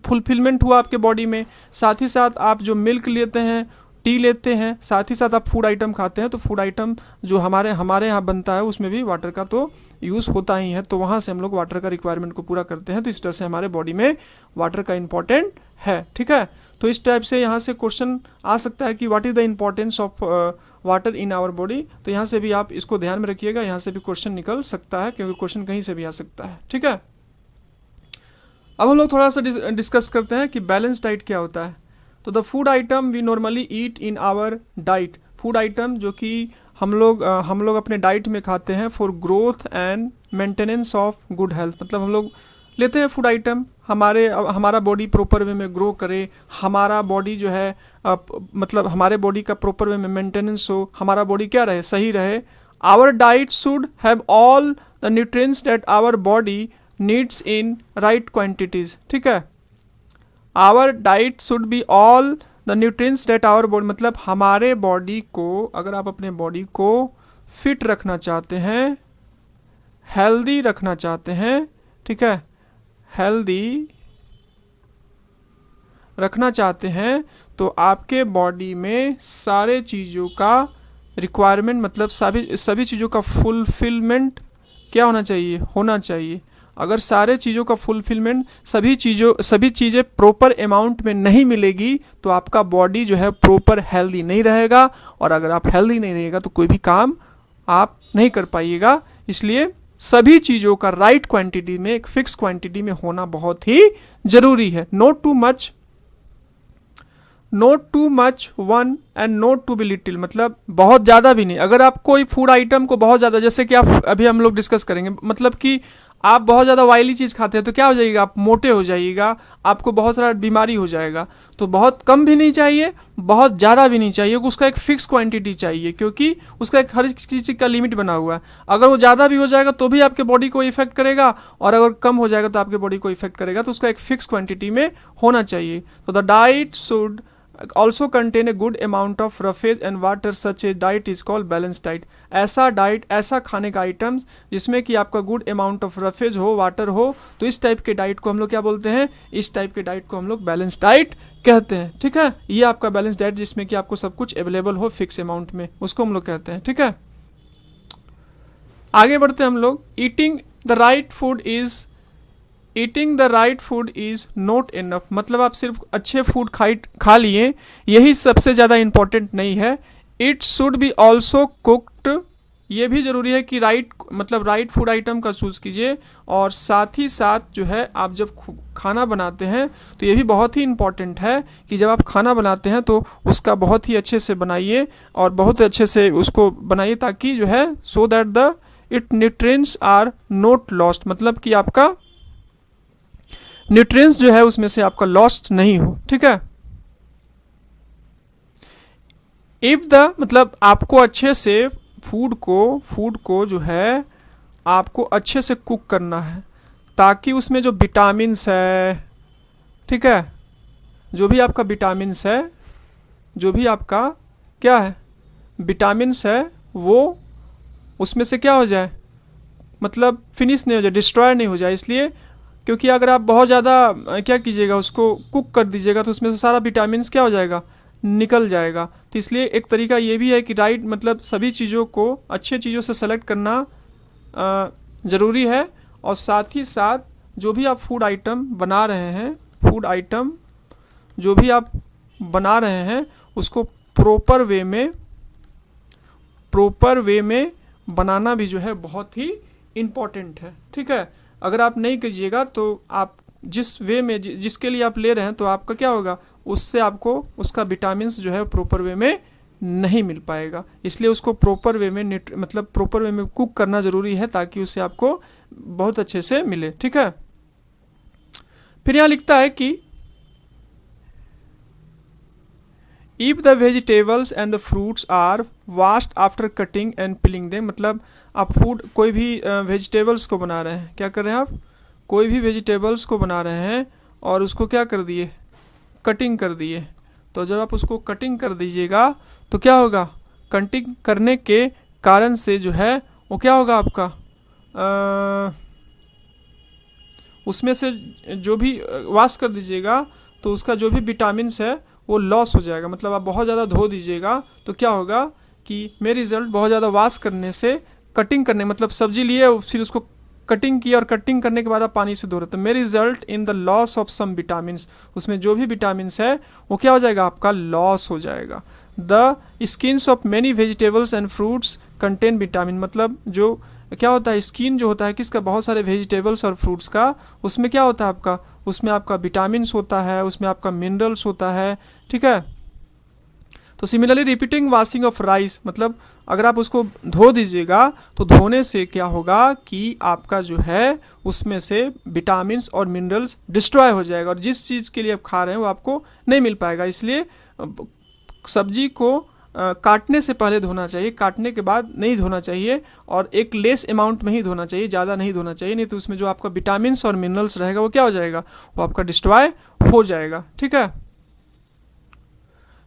फुलफिलमेंट हुआ आपके बॉडी में, साथ ही साथ आप जो मिल्क लेते हैं, टी लेते हैं, साथ ही साथ आप फूड आइटम खाते हैं, तो फूड आइटम जो हमारे यहाँ बनता है उसमें भी वाटर का तो यूज़ होता ही है, तो वहाँ से हम लोग वाटर का रिक्वायरमेंट को पूरा करते हैं। तो इस तरह से हमारे बॉडी में वाटर का इंपॉर्टेंट है, ठीक है। तो इस टाइप से यहाँ से क्वेश्चन आ सकता है कि what is the importance of water in our body, तो यहाँ से भी आप इसको ध्यान में रखिएगा, यहाँ से भी क्वेश्चन निकल सकता है, क्योंकि क्वेश्चन कहीं से भी आ सकता है, ठीक है। अब हम लोग थोड़ा सा डिस्कस करते हैं कि बैलेंस डाइट क्या होता है। तो the food item we normally eat in our diet, food item जो कि हम लोग अपने डाइट में खाते हैं for growth and maintenance of good health, मतलब हम लोग लेते हैं फूड आइटम हमारा बॉडी प्रॉपर वे में ग्रो करे, हमारा बॉडी जो है मतलब हमारे बॉडी का प्रॉपर वे में मेंटेनेंस हो, हमारा बॉडी क्या रहे, सही रहे। Our diet should have all the nutrients that our body needs in right quantities, ठीक है। Our diet should be all the nutrients that our body, मतलब हमारे बॉडी को, अगर आप अपने बॉडी को फिट रखना चाहते हैं, हेल्दी रखना चाहते हैं, ठीक है, हेल्दी रखना चाहते हैं, तो आपके बॉडी में सारे चीज़ों का रिक्वायरमेंट, मतलब सभी चीज़ों का फुलफिलमेंट क्या होना चाहिए। अगर सारे चीज़ों का फुलफिलमेंट, सभी चीज़ें प्रॉपर अमाउंट में नहीं मिलेगी तो आपका बॉडी जो है प्रॉपर हेल्दी नहीं रहेगा, और अगर आप हेल्दी नहीं रहेगा तो कोई भी काम आप नहीं कर पाइएगा। इसलिए सभी चीज़ों का राइट क्वांटिटी में, एक फिक्स क्वांटिटी में होना बहुत ही जरूरी है। Not too much one and not to be little, मतलब बहुत ज़्यादा भी नहीं। अगर आप कोई फूड आइटम को बहुत ज़्यादा, जैसे कि आप अभी हम लोग डिस्कस करेंगे, मतलब कि आप बहुत ज़्यादा ऑयली चीज़ खाते हैं तो क्या हो जाएगा, आप मोटे हो जाइएगा, आपको बहुत सारा बीमारी हो जाएगा। तो बहुत कम भी नहीं चाहिए, बहुत ज़्यादा भी नहीं चाहिए, उसका एक फिक्स क्वांटिटी चाहिए, क्योंकि उसका एक हर चीज़ का लिमिट बना हुआ है। अगर वो ज़्यादा भी हो जाएगा तो भी आपके बॉडी को इफेक्ट करेगा, और अगर कम हो जाएगा तो आपके बॉडी को इफेक्ट करेगा। तो उसका एक फिक्स क्वांटिटी में होना चाहिए। तो the diet should also contain a good amount of roughage and water, such a diet is called balanced diet। ऐसा डाइट, ऐसा खाने का आइटम्स जिसमें कि आपका गुड अमाउंट ऑफ रफेज हो, वाटर हो, तो इस टाइप के डाइट को हम लोग क्या बोलते हैं, इस टाइप के डाइट को हम लोग बैलेंस डाइट कहते हैं। ठीक है, ये आपका बैलेंस डाइट जिसमें कि आपको सब कुछ अवेलेबल हो फिक्स अमाउंट में, उसको हम लोग कहते हैं। ठीक है, आगे बढ़ते हैं हम लोग। Eating the right food is not enough, मतलब आप सिर्फ अच्छे फूड खा लिए, यही सबसे ज़्यादा इंपॉर्टेंट नहीं है। It should be also cooked, ये भी ज़रूरी है कि राइट फूड आइटम का चूज़ कीजिए। और साथ ही साथ जो है, आप जब खाना बनाते हैं तो ये भी बहुत ही इंपॉर्टेंट है कि जब आप खाना बनाते हैं तो उसका बहुत ही अच्छे से बनाइए, और बहुत अच्छे से उसको बनाइए, ताकि जो है so that the it nutrients are not lost, मतलब कि आपका न्यूट्रिएंट्स जो है उसमें से आपका लॉस्ट नहीं हो। ठीक है, मतलब आपको अच्छे से फूड को जो है आपको अच्छे से कुक करना है, ताकि उसमें जो विटामिन्स है, ठीक है, जो भी आपका विटामिन्स है, जो भी आपका क्या है विटामिन्स है, वो उसमें से क्या हो जाए, मतलब फिनिश नहीं हो जाए, डिस्ट्रॉय नहीं हो जाए। इसलिए क्योंकि अगर आप बहुत ज़्यादा क्या कीजिएगा, उसको कुक कर दीजिएगा, तो उसमें से सारा विटामिन्स क्या हो जाएगा, निकल जाएगा। तो इसलिए एक तरीका ये भी है कि राइट, मतलब सभी चीज़ों को अच्छे चीज़ों से सेलेक्ट करना ज़रूरी है। और साथ ही साथ जो भी आप फूड आइटम बना रहे हैं उसको प्रॉपर वे में बनाना भी जो है बहुत ही इम्पॉर्टेंट है। ठीक है, अगर आप नहीं कीजिएगा तो आप जिस वे में जिसके लिए आप ले रहे हैं, तो आपका क्या होगा, उससे आपको उसका विटामिन्स जो है प्रॉपर वे में नहीं मिल पाएगा। इसलिए उसको प्रॉपर वे में प्रॉपर वे में कुक करना ज़रूरी है, ताकि उससे आपको बहुत अच्छे से मिले। ठीक है, फिर यहाँ लिखता है कि if the vegetables and the fruits are washed after cutting and peeling them, मतलब आप कोई भी वेजिटेबल्स को बना रहे हैं, क्या कर रहे हैं आप, कोई भी वेजिटेबल्स को बना रहे हैं और उसको क्या कर दिए, कटिंग कर दिए। तो जब आप उसको कटिंग कर दीजिएगा तो क्या होगा, कटिंग करने के कारण से जो है वो क्या होगा आपका, उसमें से जो भी वॉश कर दीजिएगा तो उसका जो भी विटामिन्स है वो लॉस हो जाएगा। मतलब आप बहुत ज़्यादा धो दीजिएगा तो क्या होगा कि मेरे रिज़ल्ट बहुत ज़्यादा वॉश करने से, कटिंग करने, मतलब सब्जी लिए फिर उसको कटिंग किया और कटिंग करने के बाद आप पानी से धो रहे, तो मेरे result in the loss of some vitamins, उसमें जो भी विटामिन्स है वो क्या हो जाएगा, आपका लॉस हो जाएगा। The skins of many vegetables and fruits contain vitamin, मतलब जो क्या होता है, स्किन जो होता है किसका, बहुत सारे वेजिटेबल्स और फ्रूट्स का, उसमें क्या होता है आपका, उसमें आपका विटामिन्स होता है, उसमें आपका मिनरल्स होता है। ठीक है, तो similarly repeating washing of rice, मतलब अगर आप उसको धो दीजिएगा तो धोने से क्या होगा कि आपका जो है उसमें से विटामिन्स और मिनरल्स डिस्ट्रॉय हो जाएगा, और जिस चीज़ के लिए आप खा रहे हैं वो आपको नहीं मिल पाएगा। इसलिए सब्जी को काटने से पहले धोना चाहिए, काटने के बाद नहीं धोना चाहिए, और एक लेस अमाउंट में ही धोना चाहिए, ज़्यादा नहीं धोना चाहिए, नहीं तो उसमें जो आपका विटामिन्स और मिनरल्स रहेगा वो क्या हो जाएगा, वो आपका डिस्ट्रॉय हो जाएगा। ठीक है,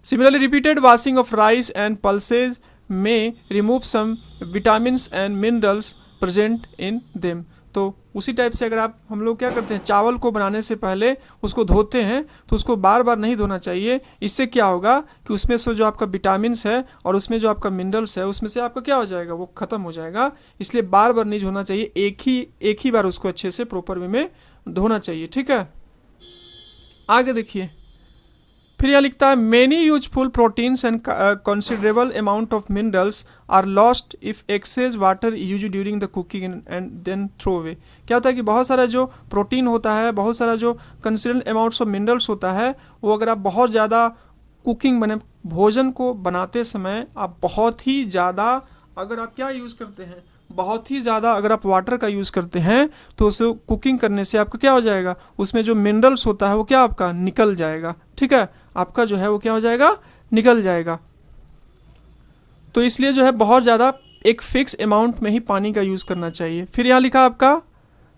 similarly repeated washing of rice and pulses may remove some vitamins and minerals present in them. तो उसी टाइप से अगर हम लोग क्या करते हैं, चावल को बनाने से पहले उसको धोते हैं तो उसको बार बार नहीं धोना चाहिए। इससे क्या होगा कि उसमें से जो आपका विटामिन्स है और उसमें जो आपका मिनरल्स है उसमें से आपका क्या हो जाएगा, वो ख़त्म हो जाएगा। इसलिए बार बार नहीं धोना चाहिए, एक ही बार उसको अच्छे से प्रॉपर वे में धोना चाहिए। ठीक है, आगे देखिए, फिर यहाँ लिखता है many useful proteins and considerable amount of minerals are lost if excess water use during the cooking and then throw away. क्या होता है कि बहुत सारा जो प्रोटीन होता है, बहुत सारा जो कंसिडरेबल अमाउंट्स ऑफ मिनरल्स होता है, वो अगर आप बहुत ज़्यादा कुकिंग बने भोजन को बनाते समय आप बहुत ही ज़्यादा अगर आप क्या यूज़ करते हैं, बहुत ही ज़्यादा अगर आप वाटर का यूज़ करते हैं तो उसे कुकिंग करने से आपका क्या हो जाएगा, उसमें जो मिनरल्स होता है वो क्या आपका निकल जाएगा। ठीक है, आपका जो है वो क्या हो जाएगा, निकल जाएगा। तो इसलिए जो है बहुत ज़्यादा एक फिक्स अमाउंट में ही पानी का यूज़ करना चाहिए। फिर यहाँ लिखा आपका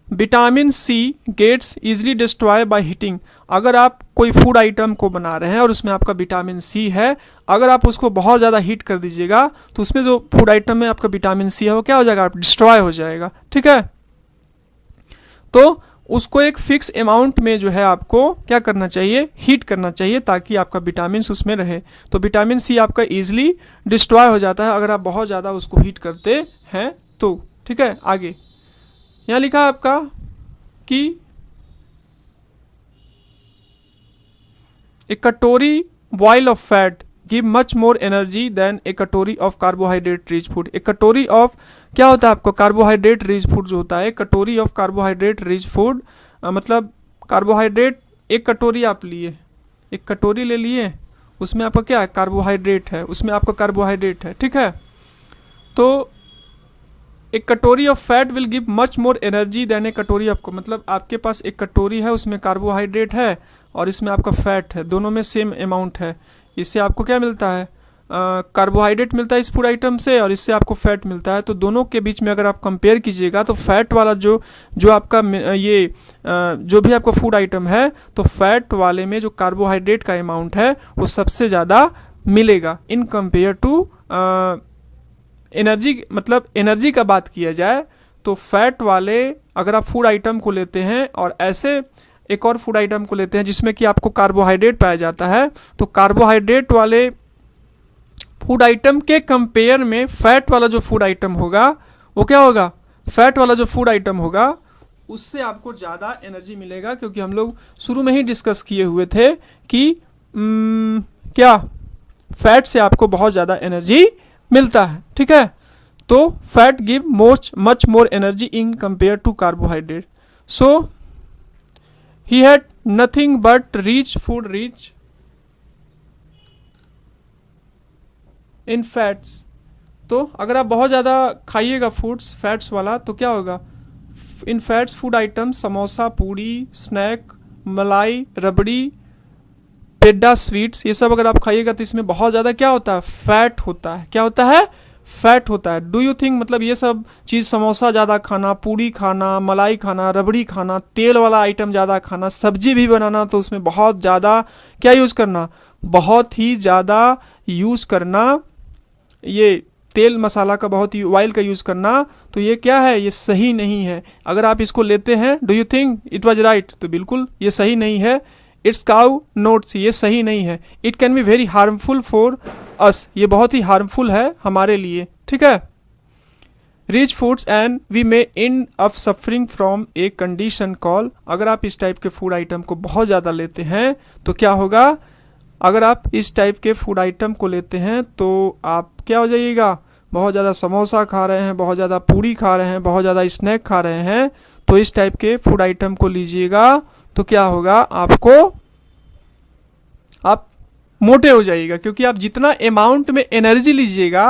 vitamin C gets easily destroy by heating. अगर आप कोई फूड आइटम को बना रहे हैं और उसमें आपका विटामिन सी है, अगर आप उसको बहुत ज़्यादा हीट कर दीजिएगा तो उसमें जो फूड आइटम में आपका विटामिन सी है वो क्या हो जाएगा, डिस्ट्रॉय हो जाएगा। ठीक है, तो उसको एक फिक्स अमाउंट में जो है आपको क्या करना चाहिए, हीट करना चाहिए ताकि आपका विटामिन उसमें रहे। तो विटामिन सी आपका ईजिली डिस्ट्रॉय हो जाता है अगर आप बहुत ज़्यादा उसको हीट करते हैं तो। ठीक है, आगे यहाँ लिखा है आपका कि a katori bowl of fat give much more energy than a katori of carbohydrate rich food. एक कटोरी ऑफ क्या होता है आपको, कार्बोहाइड्रेट रिच फूड जो होता है, कटोरी ऑफ कार्बोहाइड्रेट रिच फूड मतलब कार्बोहाइड्रेट एक कटोरी आप लिए, एक कटोरी ले लिए, उसमें आपका क्या है, कार्बोहाइड्रेट है, उसमें आपका कार्बोहाइड्रेट है। ठीक है, तो एक katori of fat will give much more energy than a katori आपको, मतलब आपके पास एक कटोरी है उसमें कार्बोहाइड्रेट है और इसमें आपका फैट है, दोनों में सेम अमाउंट है। इससे आपको क्या मिलता है, कार्बोहाइड्रेट मिलता है इस फूड आइटम से और इससे आपको फैट मिलता है। तो दोनों के बीच में अगर आप कंपेयर कीजिएगा तो फैट वाला जो आपका ये जो भी आपका फूड आइटम है, तो फैट वाले में जो कार्बोहाइड्रेट का अमाउंट है वो सबसे ज़्यादा मिलेगा इन कंपेयर टू एनर्जी। मतलब एनर्जी का बात किया जाए तो फैट वाले अगर आप फूड आइटम को लेते हैं और ऐसे एक और फूड आइटम को लेते हैं जिसमें कि आपको कार्बोहाइड्रेट पाया जाता है, तो कार्बोहाइड्रेट वाले फूड आइटम के कंपेयर में फैट वाला जो फूड आइटम होगा वो क्या होगा, फैट वाला जो फूड आइटम होगा उससे आपको ज़्यादा एनर्जी मिलेगा, क्योंकि हम लोग शुरू में ही डिस्कस किए हुए थे कि क्या फैट से आपको बहुत ज़्यादा एनर्जी मिलता है। ठीक है, तो fat give much more energy in compare to carbohydrate. So he had nothing but rich food rich in fats. तो अगर आप बहुत ज़्यादा खाइएगा फूड्स फैट्स वाला तो क्या होगा, इन फैट्स फूड आइटम समोसा, पूरी, स्नैक, मलाई, रबड़ी, पेड्डा स्वीट्स, ये सब अगर आप खाइएगा तो इसमें बहुत ज़्यादा क्या होता है, फैट होता है। क्या होता है, फैट होता है। डू यू थिंक मतलब ये सब चीज़ समोसा ज़्यादा खाना, पूरी खाना, मलाई खाना, रबड़ी खाना, तेल वाला आइटम ज़्यादा खाना, सब्जी भी बनाना तो उसमें बहुत ज़्यादा क्या यूज़ करना, बहुत ही ज़्यादा यूज़ करना, ये तेल मसाला का बहुत ही ऑयल का यूज़ करना, तो ये क्या है, ये सही नहीं है। अगर आप इसको लेते हैं, do you think it was right, तो बिल्कुल ये सही नहीं है। इट्स काउ नोट्स, ये सही नहीं है। It can be very harmful for us, ये बहुत ही हार्मफुल है हमारे लिए। ठीक है, rich foods and we may end up suffering from a condition call. अगर आप इस टाइप के फूड आइटम को बहुत ज़्यादा लेते हैं तो क्या होगा, अगर आप इस टाइप के फूड आइटम को लेते हैं तो आप क्या हो जाइएगा, बहुत ज़्यादा समोसा खा रहे हैं, बहुत ज़्यादा पूरी खा रहे हैं, बहुत ज़्यादा स्नैक खा रहे हैं, तो इस टाइप के फूड आइटम को लीजिएगा तो क्या होगा, आपको आप मोटे हो जाइएगा। क्योंकि आप जितना अमाउंट में एनर्जी लीजिएगा,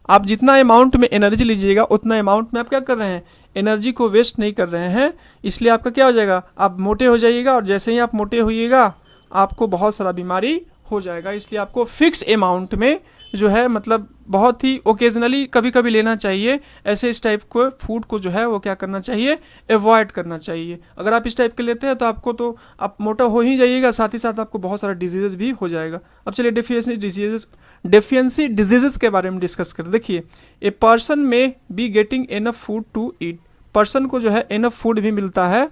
आप जितना अमाउंट में एनर्जी लीजिएगा उतना अमाउंट में आप क्या कर रहे हैं, एनर्जी को वेस्ट नहीं कर रहे हैं, इसलिए आपका क्या हो जाएगा, आप मोटे हो जाइएगा। और जैसे ही आप मोटे होइएगा आपको बहुत सारा बीमारी हो जाएगा। इसलिए आपको फिक्स अमाउंट में जो है, मतलब बहुत ही ओकेजनली कभी कभी लेना चाहिए। ऐसे इस टाइप को फूड को जो है वो क्या करना चाहिए, अवॉइड करना चाहिए। अगर आप इस टाइप के लेते हैं तो आपको तो आप मोटा हो ही जाइएगा, साथ ही साथ आपको बहुत सारा डिजीजेस भी हो जाएगा। अब चलिए डेफिशिएंसी डिजीजेस के बारे में डिस्कस करें। देखिए, a person may be getting enough food to eat, person को जो है एनफ फूड भी मिलता है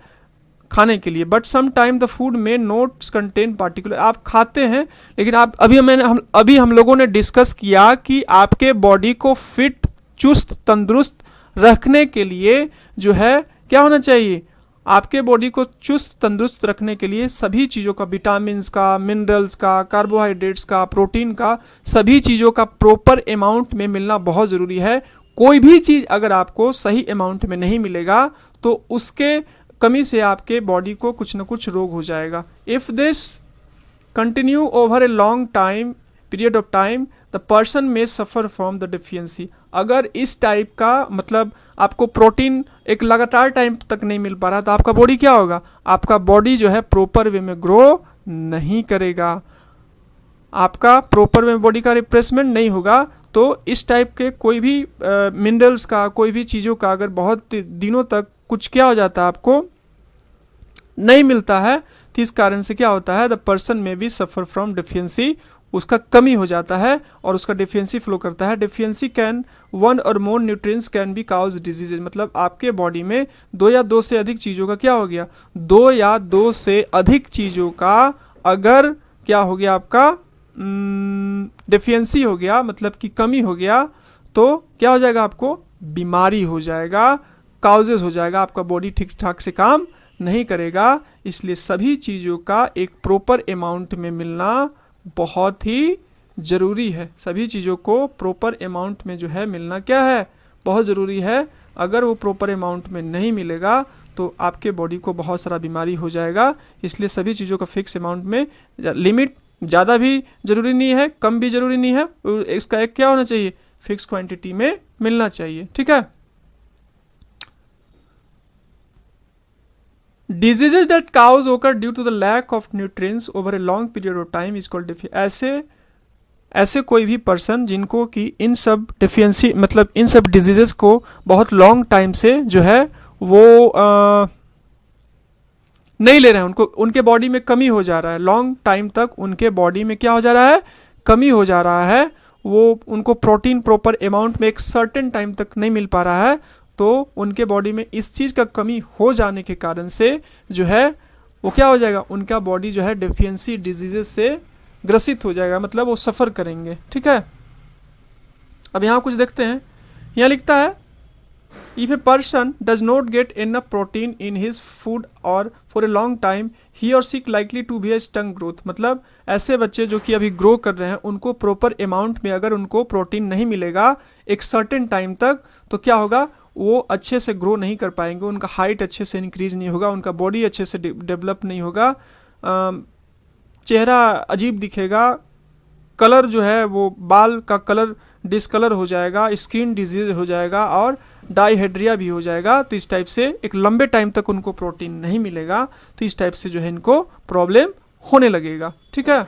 खाने के लिए, but some time the food may not contain particular, आप खाते हैं लेकिन आप अभी हम लोगों ने डिस्कस किया कि आपके बॉडी को फिट, चुस्त, तंदुरुस्त रखने के लिए जो है क्या होना चाहिए, आपके बॉडी को चुस्त तंदुरुस्त रखने के लिए सभी चीज़ों का, विटामिन्स का, मिनरल्स का, कार्बोहाइड्रेट्स का, प्रोटीन का, सभी चीज़ों का प्रॉपर अमाउंट में मिलना बहुत ज़रूरी है। कोई भी चीज़ अगर आपको सही अमाउंट में नहीं मिलेगा तो उसके कमी से आपके बॉडी को कुछ ना कुछ रोग हो जाएगा। If this continue over A long time period of time the person में सफ़र फ्रॉम द डिफिशियंसी। अगर इस टाइप का मतलब आपको प्रोटीन एक लगातार टाइम तक नहीं मिल पा रहा तो आपका बॉडी क्या होगा, आपका बॉडी जो है प्रॉपर वे में ग्रो नहीं करेगा, आपका प्रॉपर वे में बॉडी का रिप्लेसमेंट नहीं होगा। तो इस टाइप के कोई भी मिनरल्स का, कोई भी चीज़ों का अगर बहुत दिनों तक कुछ क्या हो जाता है, आपको नहीं मिलता है, तो इस कारण से क्या होता है, the person may B suffer from deficiency, उसका कमी हो जाता है और उसका डिफिशियंसी फ्लो करता है। डिफिशियंसी कैन वन और more nutrients can be cause diseases. मतलब आपके बॉडी में दो या दो से अधिक चीज़ों का क्या हो गया, दो या दो से अधिक चीज़ों का अगर क्या हो गया, आपका डिफिशियंसी हो गया, मतलब कि कमी हो गया, तो क्या हो जाएगा, आपको बीमारी हो जाएगा, काउजेज हो जाएगा, आपका बॉडी ठीक ठाक से काम नहीं करेगा। इसलिए सभी चीज़ों का एक प्रॉपर अमाउंट में मिलना बहुत ही ज़रूरी है। सभी चीज़ों को प्रॉपर अमाउंट में जो है मिलना क्या है, बहुत ज़रूरी है। अगर वो प्रॉपर अमाउंट में नहीं मिलेगा तो आपके बॉडी को बहुत सारा बीमारी हो जाएगा। इसलिए सभी चीज़ों का फिक्स अमाउंट में, लिमिट ज़्यादा भी ज़रूरी नहीं है, कम भी ज़रूरी नहीं है, इसका एक क्या होना चाहिए, फिक्स क्वांटिटी में मिलना चाहिए। ठीक है। Diseases that cause occur due to the lack of nutrients over a long period of time is called deficiency। ऐसे कोई भी पर्सन जिनको कि इन सब डिफिशियंसी मतलब इन सब डिजीजेस को बहुत लॉन्ग टाइम से जो है वो नहीं ले रहे हैं, उनको उनके बॉडी में कमी हो जा रहा है, लॉन्ग टाइम तक उनके बॉडी में क्या हो जा रहा है, कमी हो जा रहा है, वो उनको प्रोटीन प्रॉपर अमाउंट में एक सर्टेन टाइम तक नहीं मिल पा रहा है, तो उनके बॉडी में इस चीज़ का कमी हो जाने के कारण से जो है वो क्या हो जाएगा, उनका बॉडी जो है डिफिशियंसी डिजीजेस से ग्रसित हो जाएगा, मतलब वो सफ़र करेंगे। ठीक है। अब यहाँ कुछ देखते हैं, यहाँ लिखता है if a person does not get enough protein in his food or for a long time he or she likely to be a stunt growth. मतलब ऐसे बच्चे जो कि अभी ग्रो कर रहे हैं उनको प्रॉपर अमाउंट में अगर उनको प्रोटीन नहीं मिलेगा एक सर्टेन टाइम तक, तो क्या होगा, वो अच्छे से ग्रो नहीं कर पाएंगे, उनका हाइट अच्छे से इंक्रीज नहीं होगा, उनका बॉडी अच्छे से डेवलप नहीं होगा, चेहरा अजीब दिखेगा, कलर जो है वो बाल का कलर डिसकलर हो जाएगा, स्किन डिजीज हो जाएगा और डायहेड्रिया भी हो जाएगा। तो इस टाइप से एक लंबे टाइम तक उनको प्रोटीन नहीं मिलेगा, तो इस टाइप से जो है इनको प्रॉब्लम होने लगेगा। ठीक है।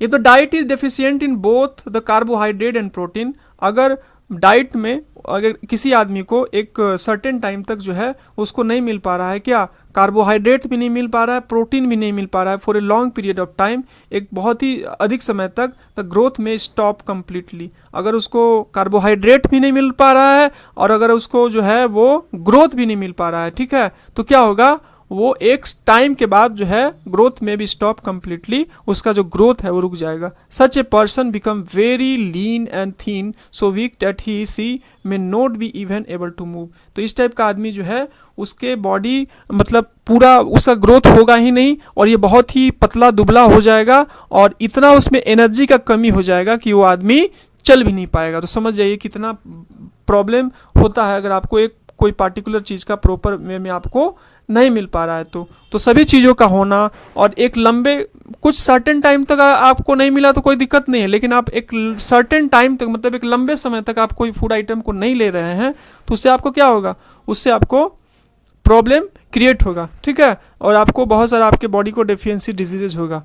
If the diet is deficient in both the carbohydrate and protein, अगर डाइट में अगर किसी आदमी को एक सर्टेन टाइम तक जो है उसको नहीं मिल पा रहा है, क्या कार्बोहाइड्रेट भी नहीं मिल पा रहा है, प्रोटीन भी नहीं मिल पा रहा है for a long period of time, एक बहुत ही अधिक समय तक, द ग्रोथ में स्टॉप कम्प्लीटली। अगर उसको कार्बोहाइड्रेट भी नहीं मिल पा रहा है और अगर उसको जो है वो ग्रोथ भी नहीं मिल पा रहा है, ठीक है, तो क्या होगा, वो एक टाइम के बाद जो है ग्रोथ में भी स्टॉप कम्प्लीटली, उसका जो ग्रोथ है वो रुक जाएगा। Such a person become very lean and thin so weak that he she may not be even able to move. तो इस टाइप का आदमी जो है उसके बॉडी मतलब पूरा उसका ग्रोथ होगा ही नहीं और ये बहुत ही पतला दुबला हो जाएगा और इतना उसमें एनर्जी का कमी हो जाएगा कि वो आदमी चल भी नहीं पाएगा। तो समझ जाइए कितना प्रॉब्लम होता है अगर आपको एक कोई पार्टिकुलर चीज़ का प्रॉपर वे में आपको नहीं मिल पा रहा है। तो सभी चीज़ों का होना और एक लंबे कुछ सर्टेन टाइम तक आपको नहीं मिला तो कोई दिक्कत नहीं है, लेकिन आप एक सर्टेन टाइम तक मतलब एक लंबे समय तक आप कोई फूड आइटम को नहीं ले रहे हैं तो उससे आपको क्या होगा, उससे आपको प्रॉब्लम क्रिएट होगा। ठीक है। और आपको बहुत सारा आपके बॉडी को डेफिशिएंसी डिजीजेज होगा।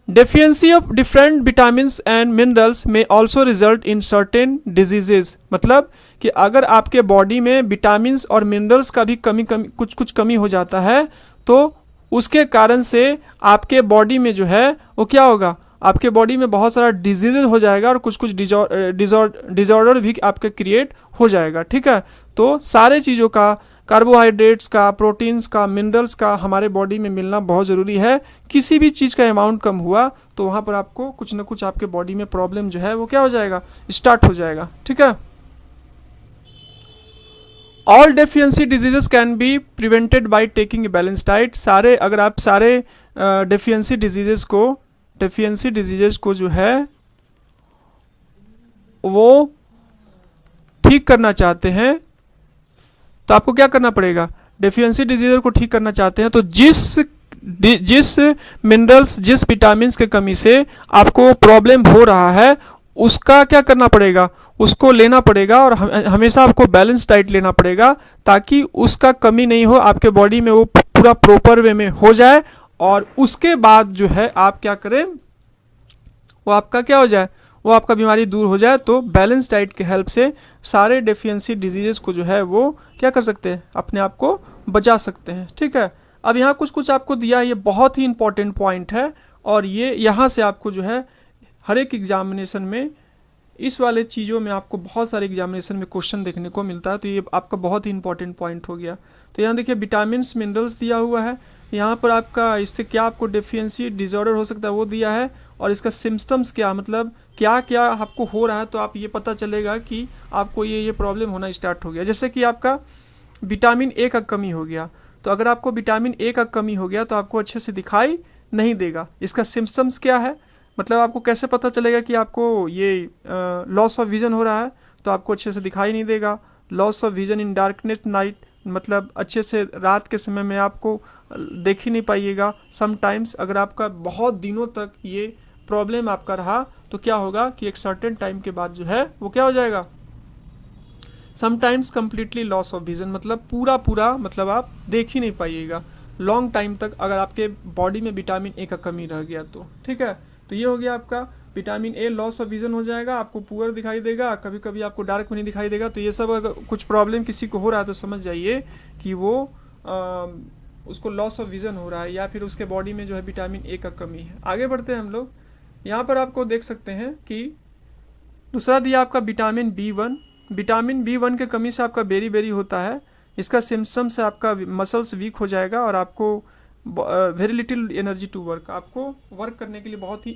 Deficiency of different vitamins and minerals may also result in certain diseases। मतलब कि अगर आपके बॉडी में विटामिन्स और मिनरल्स का भी कुछ कमी हो जाता है तो उसके कारण से आपके बॉडी में जो है वो क्या होगा, आपके बॉडी में बहुत सारा डिजीजेज हो जाएगा और कुछ डिजॉर्डर भी आपके क्रिएट हो जाएगा। ठीक है। तो सारे चीज़ों का, कार्बोहाइड्रेट्स का, प्रोटीन्स का, मिनरल्स का हमारे बॉडी में मिलना बहुत ज़रूरी है। किसी भी चीज़ का अमाउंट कम हुआ तो वहाँ पर आपको कुछ ना कुछ आपके बॉडी में प्रॉब्लम जो है वो क्या हो जाएगा, स्टार्ट हो जाएगा। ठीक है। All deficiency diseases can be prevented by taking a balance diet. सारे, अगर आप सारे डेफिशिएंसी डिजीजेस को जो है वो ठीक करना चाहते हैं तो आपको क्या करना पड़ेगा? डेफिशिएंसी डिजीज को ठीक करना चाहते हैं तो जिस मिनरल्स, जिस विटामिन के कमी से आपको प्रॉब्लम हो रहा है उसका क्या करना पड़ेगा? उसको लेना पड़ेगा और हमेशा आपको बैलेंस डाइट लेना पड़ेगा ताकि उसका कमी नहीं हो आपके बॉडी में, वो पूरा प्रॉपर वे में हो जाए और उसके बाद जो है आप क्या करें, वो आपका क्या हो जाए, वो आपका बीमारी दूर हो जाए। तो बैलेंस डाइट के हेल्प से सारे डेफिशिएंसी डिजीजेस को जो है वो क्या कर सकते हैं, अपने आप को बचा सकते हैं। ठीक है, अब यहाँ कुछ आपको दिया है, ये बहुत ही इंपॉर्टेंट पॉइंट है और ये यहाँ से आपको जो है हर एक एग्जामिनेशन में, इस वाले चीज़ों में आपको बहुत सारे एग्जामिनेशन में क्वेश्चन देखने को मिलता है। तो ये आपका बहुत ही इंपॉर्टेंट पॉइंट हो गया। तो यहाँ देखिए विटामिन्स मिनरल्स दिया हुआ है, यहाँ पर आपका इससे क्या आपको डेफिशिएंसी डिसऑर्डर हो सकता है वो दिया है और इसका सिम्टम्स क्या, मतलब क्या क्या आपको हो रहा है, तो आप ये पता चलेगा कि आपको ये प्रॉब्लम होना स्टार्ट हो गया। जैसे कि आपका विटामिन ए का कमी हो गया, तो अगर आपको विटामिन ए का कमी हो गया तो आपको अच्छे से दिखाई नहीं देगा। इसका सिम्टम्स क्या है, मतलब आपको कैसे पता चलेगा कि आपको ये लॉस ऑफ विजन हो रहा है, तो आपको अच्छे से दिखाई नहीं देगा। Loss of vision in darkness night, मतलब अच्छे से रात के समय में आपको देख ही नहीं पाइएगा। समटाइम्स अगर आपका बहुत दिनों तक ये प्रॉब्लम आपका रहा तो क्या होगा कि एक सर्टेन टाइम के बाद जो है वो क्या हो जाएगा, sometimes completely loss of vision, मतलब पूरा मतलब आप देख ही नहीं पाइएगा लॉन्ग टाइम तक अगर आपके बॉडी में विटामिन ए का कमी रह गया तो। ठीक है, तो ये हो गया आपका vitamin A, loss of vision हो जाएगा, आपको पुअर दिखाई देगा, कभी कभी आपको डार्क में नहीं दिखाई देगा। तो ये सब अगर कुछ प्रॉब्लम किसी को हो रहा है तो समझ जाइए कि वो उसको लॉस ऑफ विजन हो रहा है या फिर उसके बॉडी में जो है विटामिन ए का कमी है। आगे बढ़ते हैं हम लोग, यहाँ पर आपको देख सकते हैं कि दूसरा दिया आपका विटामिन B1। विटामिन B1 के कमी से आपका बेरी होता है। इसका सिम्टम्स से आपका मसल्स वीक हो जाएगा और आपको very little energy to work, आपको वर्क करने के लिए बहुत ही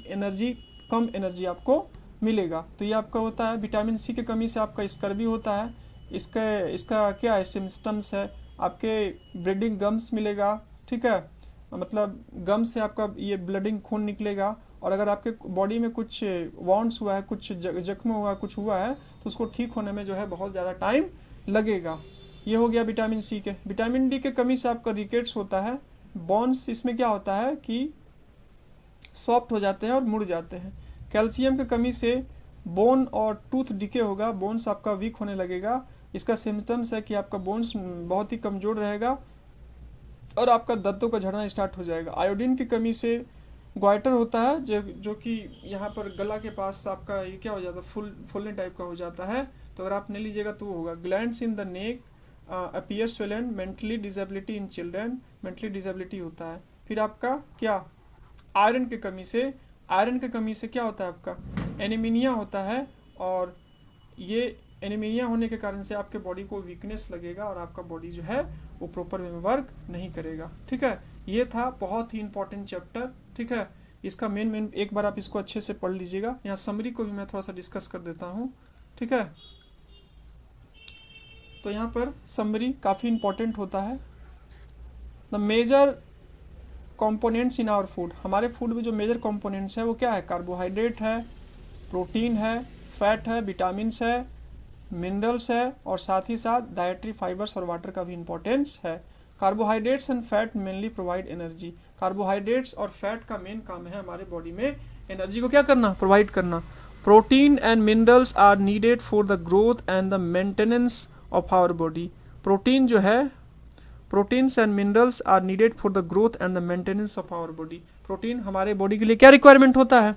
कम एनर्जी आपको मिलेगा। तो ये आपका होता है। विटामिन सी की कमी से आपका स्कर्वी होता है। इसका क्या है सिम्टम्स है, आपके ब्लीडिंग गम्स मिलेगा। ठीक है, मतलब गम्स से आपका ये ब्लडिंग खून निकलेगा और अगर आपके बॉडी में कुछ वॉन्ड्स हुआ है, कुछ जख्म हुआ, कुछ हुआ है तो उसको ठीक होने में जो है बहुत ज़्यादा टाइम लगेगा। ये हो गया विटामिन सी के। विटामिन डी के कमी से आपका रिकेट्स होता है। बोन्स इसमें क्या होता है कि सॉफ्ट हो जाते हैं और मुड़ जाते हैं। कैल्शियम की कमी से बोन और टूथ डिके होगा, बोन्स आपका वीक होने लगेगा। इसका सिम्टम्स है कि आपका बोन्स बहुत ही कमज़ोर रहेगा और आपका दांतों का झड़ना स्टार्ट हो जाएगा। आयोडीन की कमी से ग्वाइटर होता है जो कि यहाँ पर गला के पास आपका ये क्या हो जाता है, फूलने टाइप का हो जाता है। तो अगर आप नहीं लीजिएगा तो वो होगा। Glands in the neck appear swollen, mentally disability in children, mentally disability होता है। फिर आपका क्या, आयरन की कमी से क्या होता है, आपका एनीमिया होता है और ये एनीमिया होने के कारण से आपके बॉडी को वीकनेस लगेगा और आपका बॉडी जो है वो प्रॉपर वे में वर्क नहीं करेगा। ठीक है, ये था बहुत ही इंपॉर्टेंट चैप्टर। ठीक है, इसका मेन एक बार आप इसको अच्छे से पढ़ लीजिएगा। यहाँ समरी को भी मैं थोड़ा सा डिस्कस कर देता हूँ। ठीक है, तो यहाँ पर समरी काफ़ी इंपॉर्टेंट होता है। The major components in our food, हमारे फूड में जो मेजर कंपोनेंट्स है वो क्या है, कार्बोहाइड्रेट है, प्रोटीन है, फैट है, विटामिन्स है, मिनरल्स है और साथ ही साथ डाइटरी फाइबर्स और वाटर का भी इंपॉर्टेंस है। Carbohydrates and fat mainly provide energy, carbohydrates और फैट का मेन काम है हमारे बॉडी में एनर्जी को क्या करना, प्रोवाइड करना। Protein and minerals are needed for the growth and the maintenance of our body, protein जो है, proteins and minerals are needed for the growth and the maintenance of our body. Protein हमारे body के लिए क्या requirement होता है,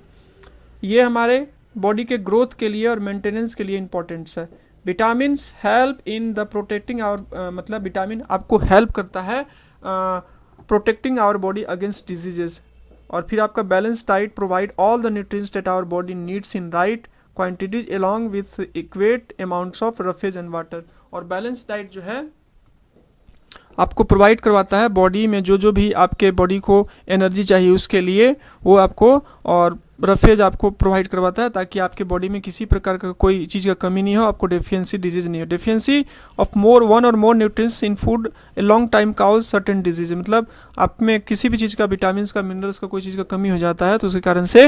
ये हमारे बॉडी के ग्रोथ के लिए और मेंटेनेंस के लिए इंपॉर्टेंट्स है। Vitamins help in the protecting our, मतलब विटामिन आपको हेल्प करता है protecting our body against diseases. और फिर आपका balance diet provide all the nutrients that our body needs in right quantities along with adequate amounts of roughage and water. और balance diet जो है आपको प्रोवाइड करवाता है बॉडी में जो भी आपके बॉडी को एनर्जी चाहिए उसके लिए वो आपको, और रफेज आपको प्रोवाइड करवाता है ताकि आपके बॉडी में किसी प्रकार का कोई चीज़ का कमी नहीं हो, आपको डेफिशिएंसी डिजीज नहीं हो। डेफिशिएंसी ऑफ वन और more nutrients in food a long time cause certain disease, मतलब आप में किसी भी चीज़ का, विटामिन का, मिनरल्स का कोई चीज़ का कमी हो जाता है तो उसके कारण से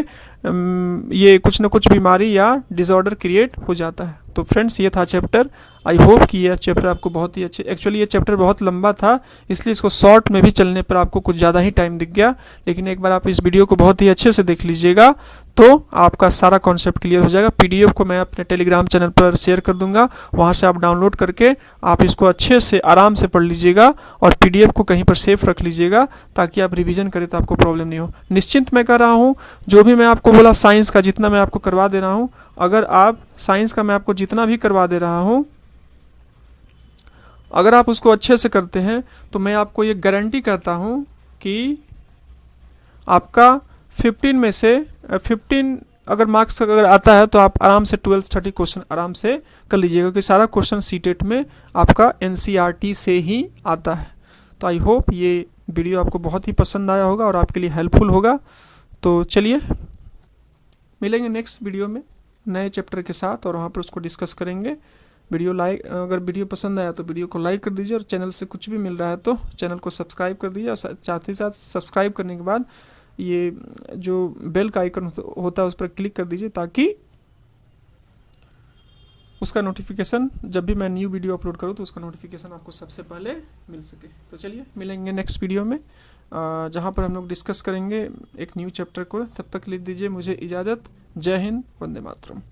ये कुछ ना कुछ बीमारी या डिसऑर्डर क्रिएट हो जाता है। तो फ्रेंड्स ये था चैप्टर। आई होप कि यह चैप्टर आपको बहुत ही अच्छे, एक्चुअली ये चैप्टर बहुत लंबा था इसलिए इसको शॉर्ट में भी चलने पर आपको कुछ ज़्यादा ही टाइम दिख गया, लेकिन एक बार आप इस वीडियो को बहुत ही अच्छे से देख लीजिएगा तो आपका सारा कॉन्सेप्ट क्लियर हो जाएगा। पीडीएफ को मैं अपने टेलीग्राम चैनल पर शेयर कर दूंगा, वहाँ से आप डाउनलोड करके आप इसको अच्छे से आराम से पढ़ लीजिएगा और पीडीएफ को कहीं पर सेफ रख लीजिएगा ताकि आप रिवीजन करें तो आपको प्रॉब्लम नहीं हो। निश्चिंत मैं कर रहा हूँ, जो भी मैं आपको बोला साइंस का जितना मैं आपको करवा दे रहा हूँ, अगर आप साइंस का मैं आपको जितना भी करवा दे रहा हूँ अगर आप उसको अच्छे से करते हैं तो मैं आपको ये गारंटी करता हूँ कि आपका 15 में से 15 अगर मार्क्स अगर आता है तो आप आराम से 12-30 क्वेश्चन आराम से कर लीजिएगा, क्योंकि सारा क्वेश्चन सीटेट में आपका एनसीईआरटी से ही आता है। तो आई होप ये वीडियो आपको बहुत ही पसंद आया होगा और आपके लिए हेल्पफुल होगा। तो चलिए मिलेंगे नेक्स्ट वीडियो में नए चैप्टर के साथ और वहाँ पर उसको डिस्कस करेंगे। वीडियो लाइक, अगर वीडियो पसंद आया तो वीडियो को लाइक कर दीजिए और चैनल से कुछ भी मिल रहा है तो चैनल को सब्सक्राइब कर दीजिए और साथ ही साथ सब्सक्राइब करने के बाद ये जो बेल का आइकन होता है उस पर क्लिक कर दीजिए ताकि उसका नोटिफिकेशन जब भी मैं न्यू वीडियो अपलोड करूँ तो उसका नोटिफिकेशन आपको सबसे पहले मिल सके। तो चलिए मिलेंगे नेक्स्ट वीडियो में जहाँ पर हम लोग डिस्कस करेंगे एक न्यू चैप्टर को। तब तक लिख दीजिए मुझे इजाज़त। जय हिंद, वंदे मातरम।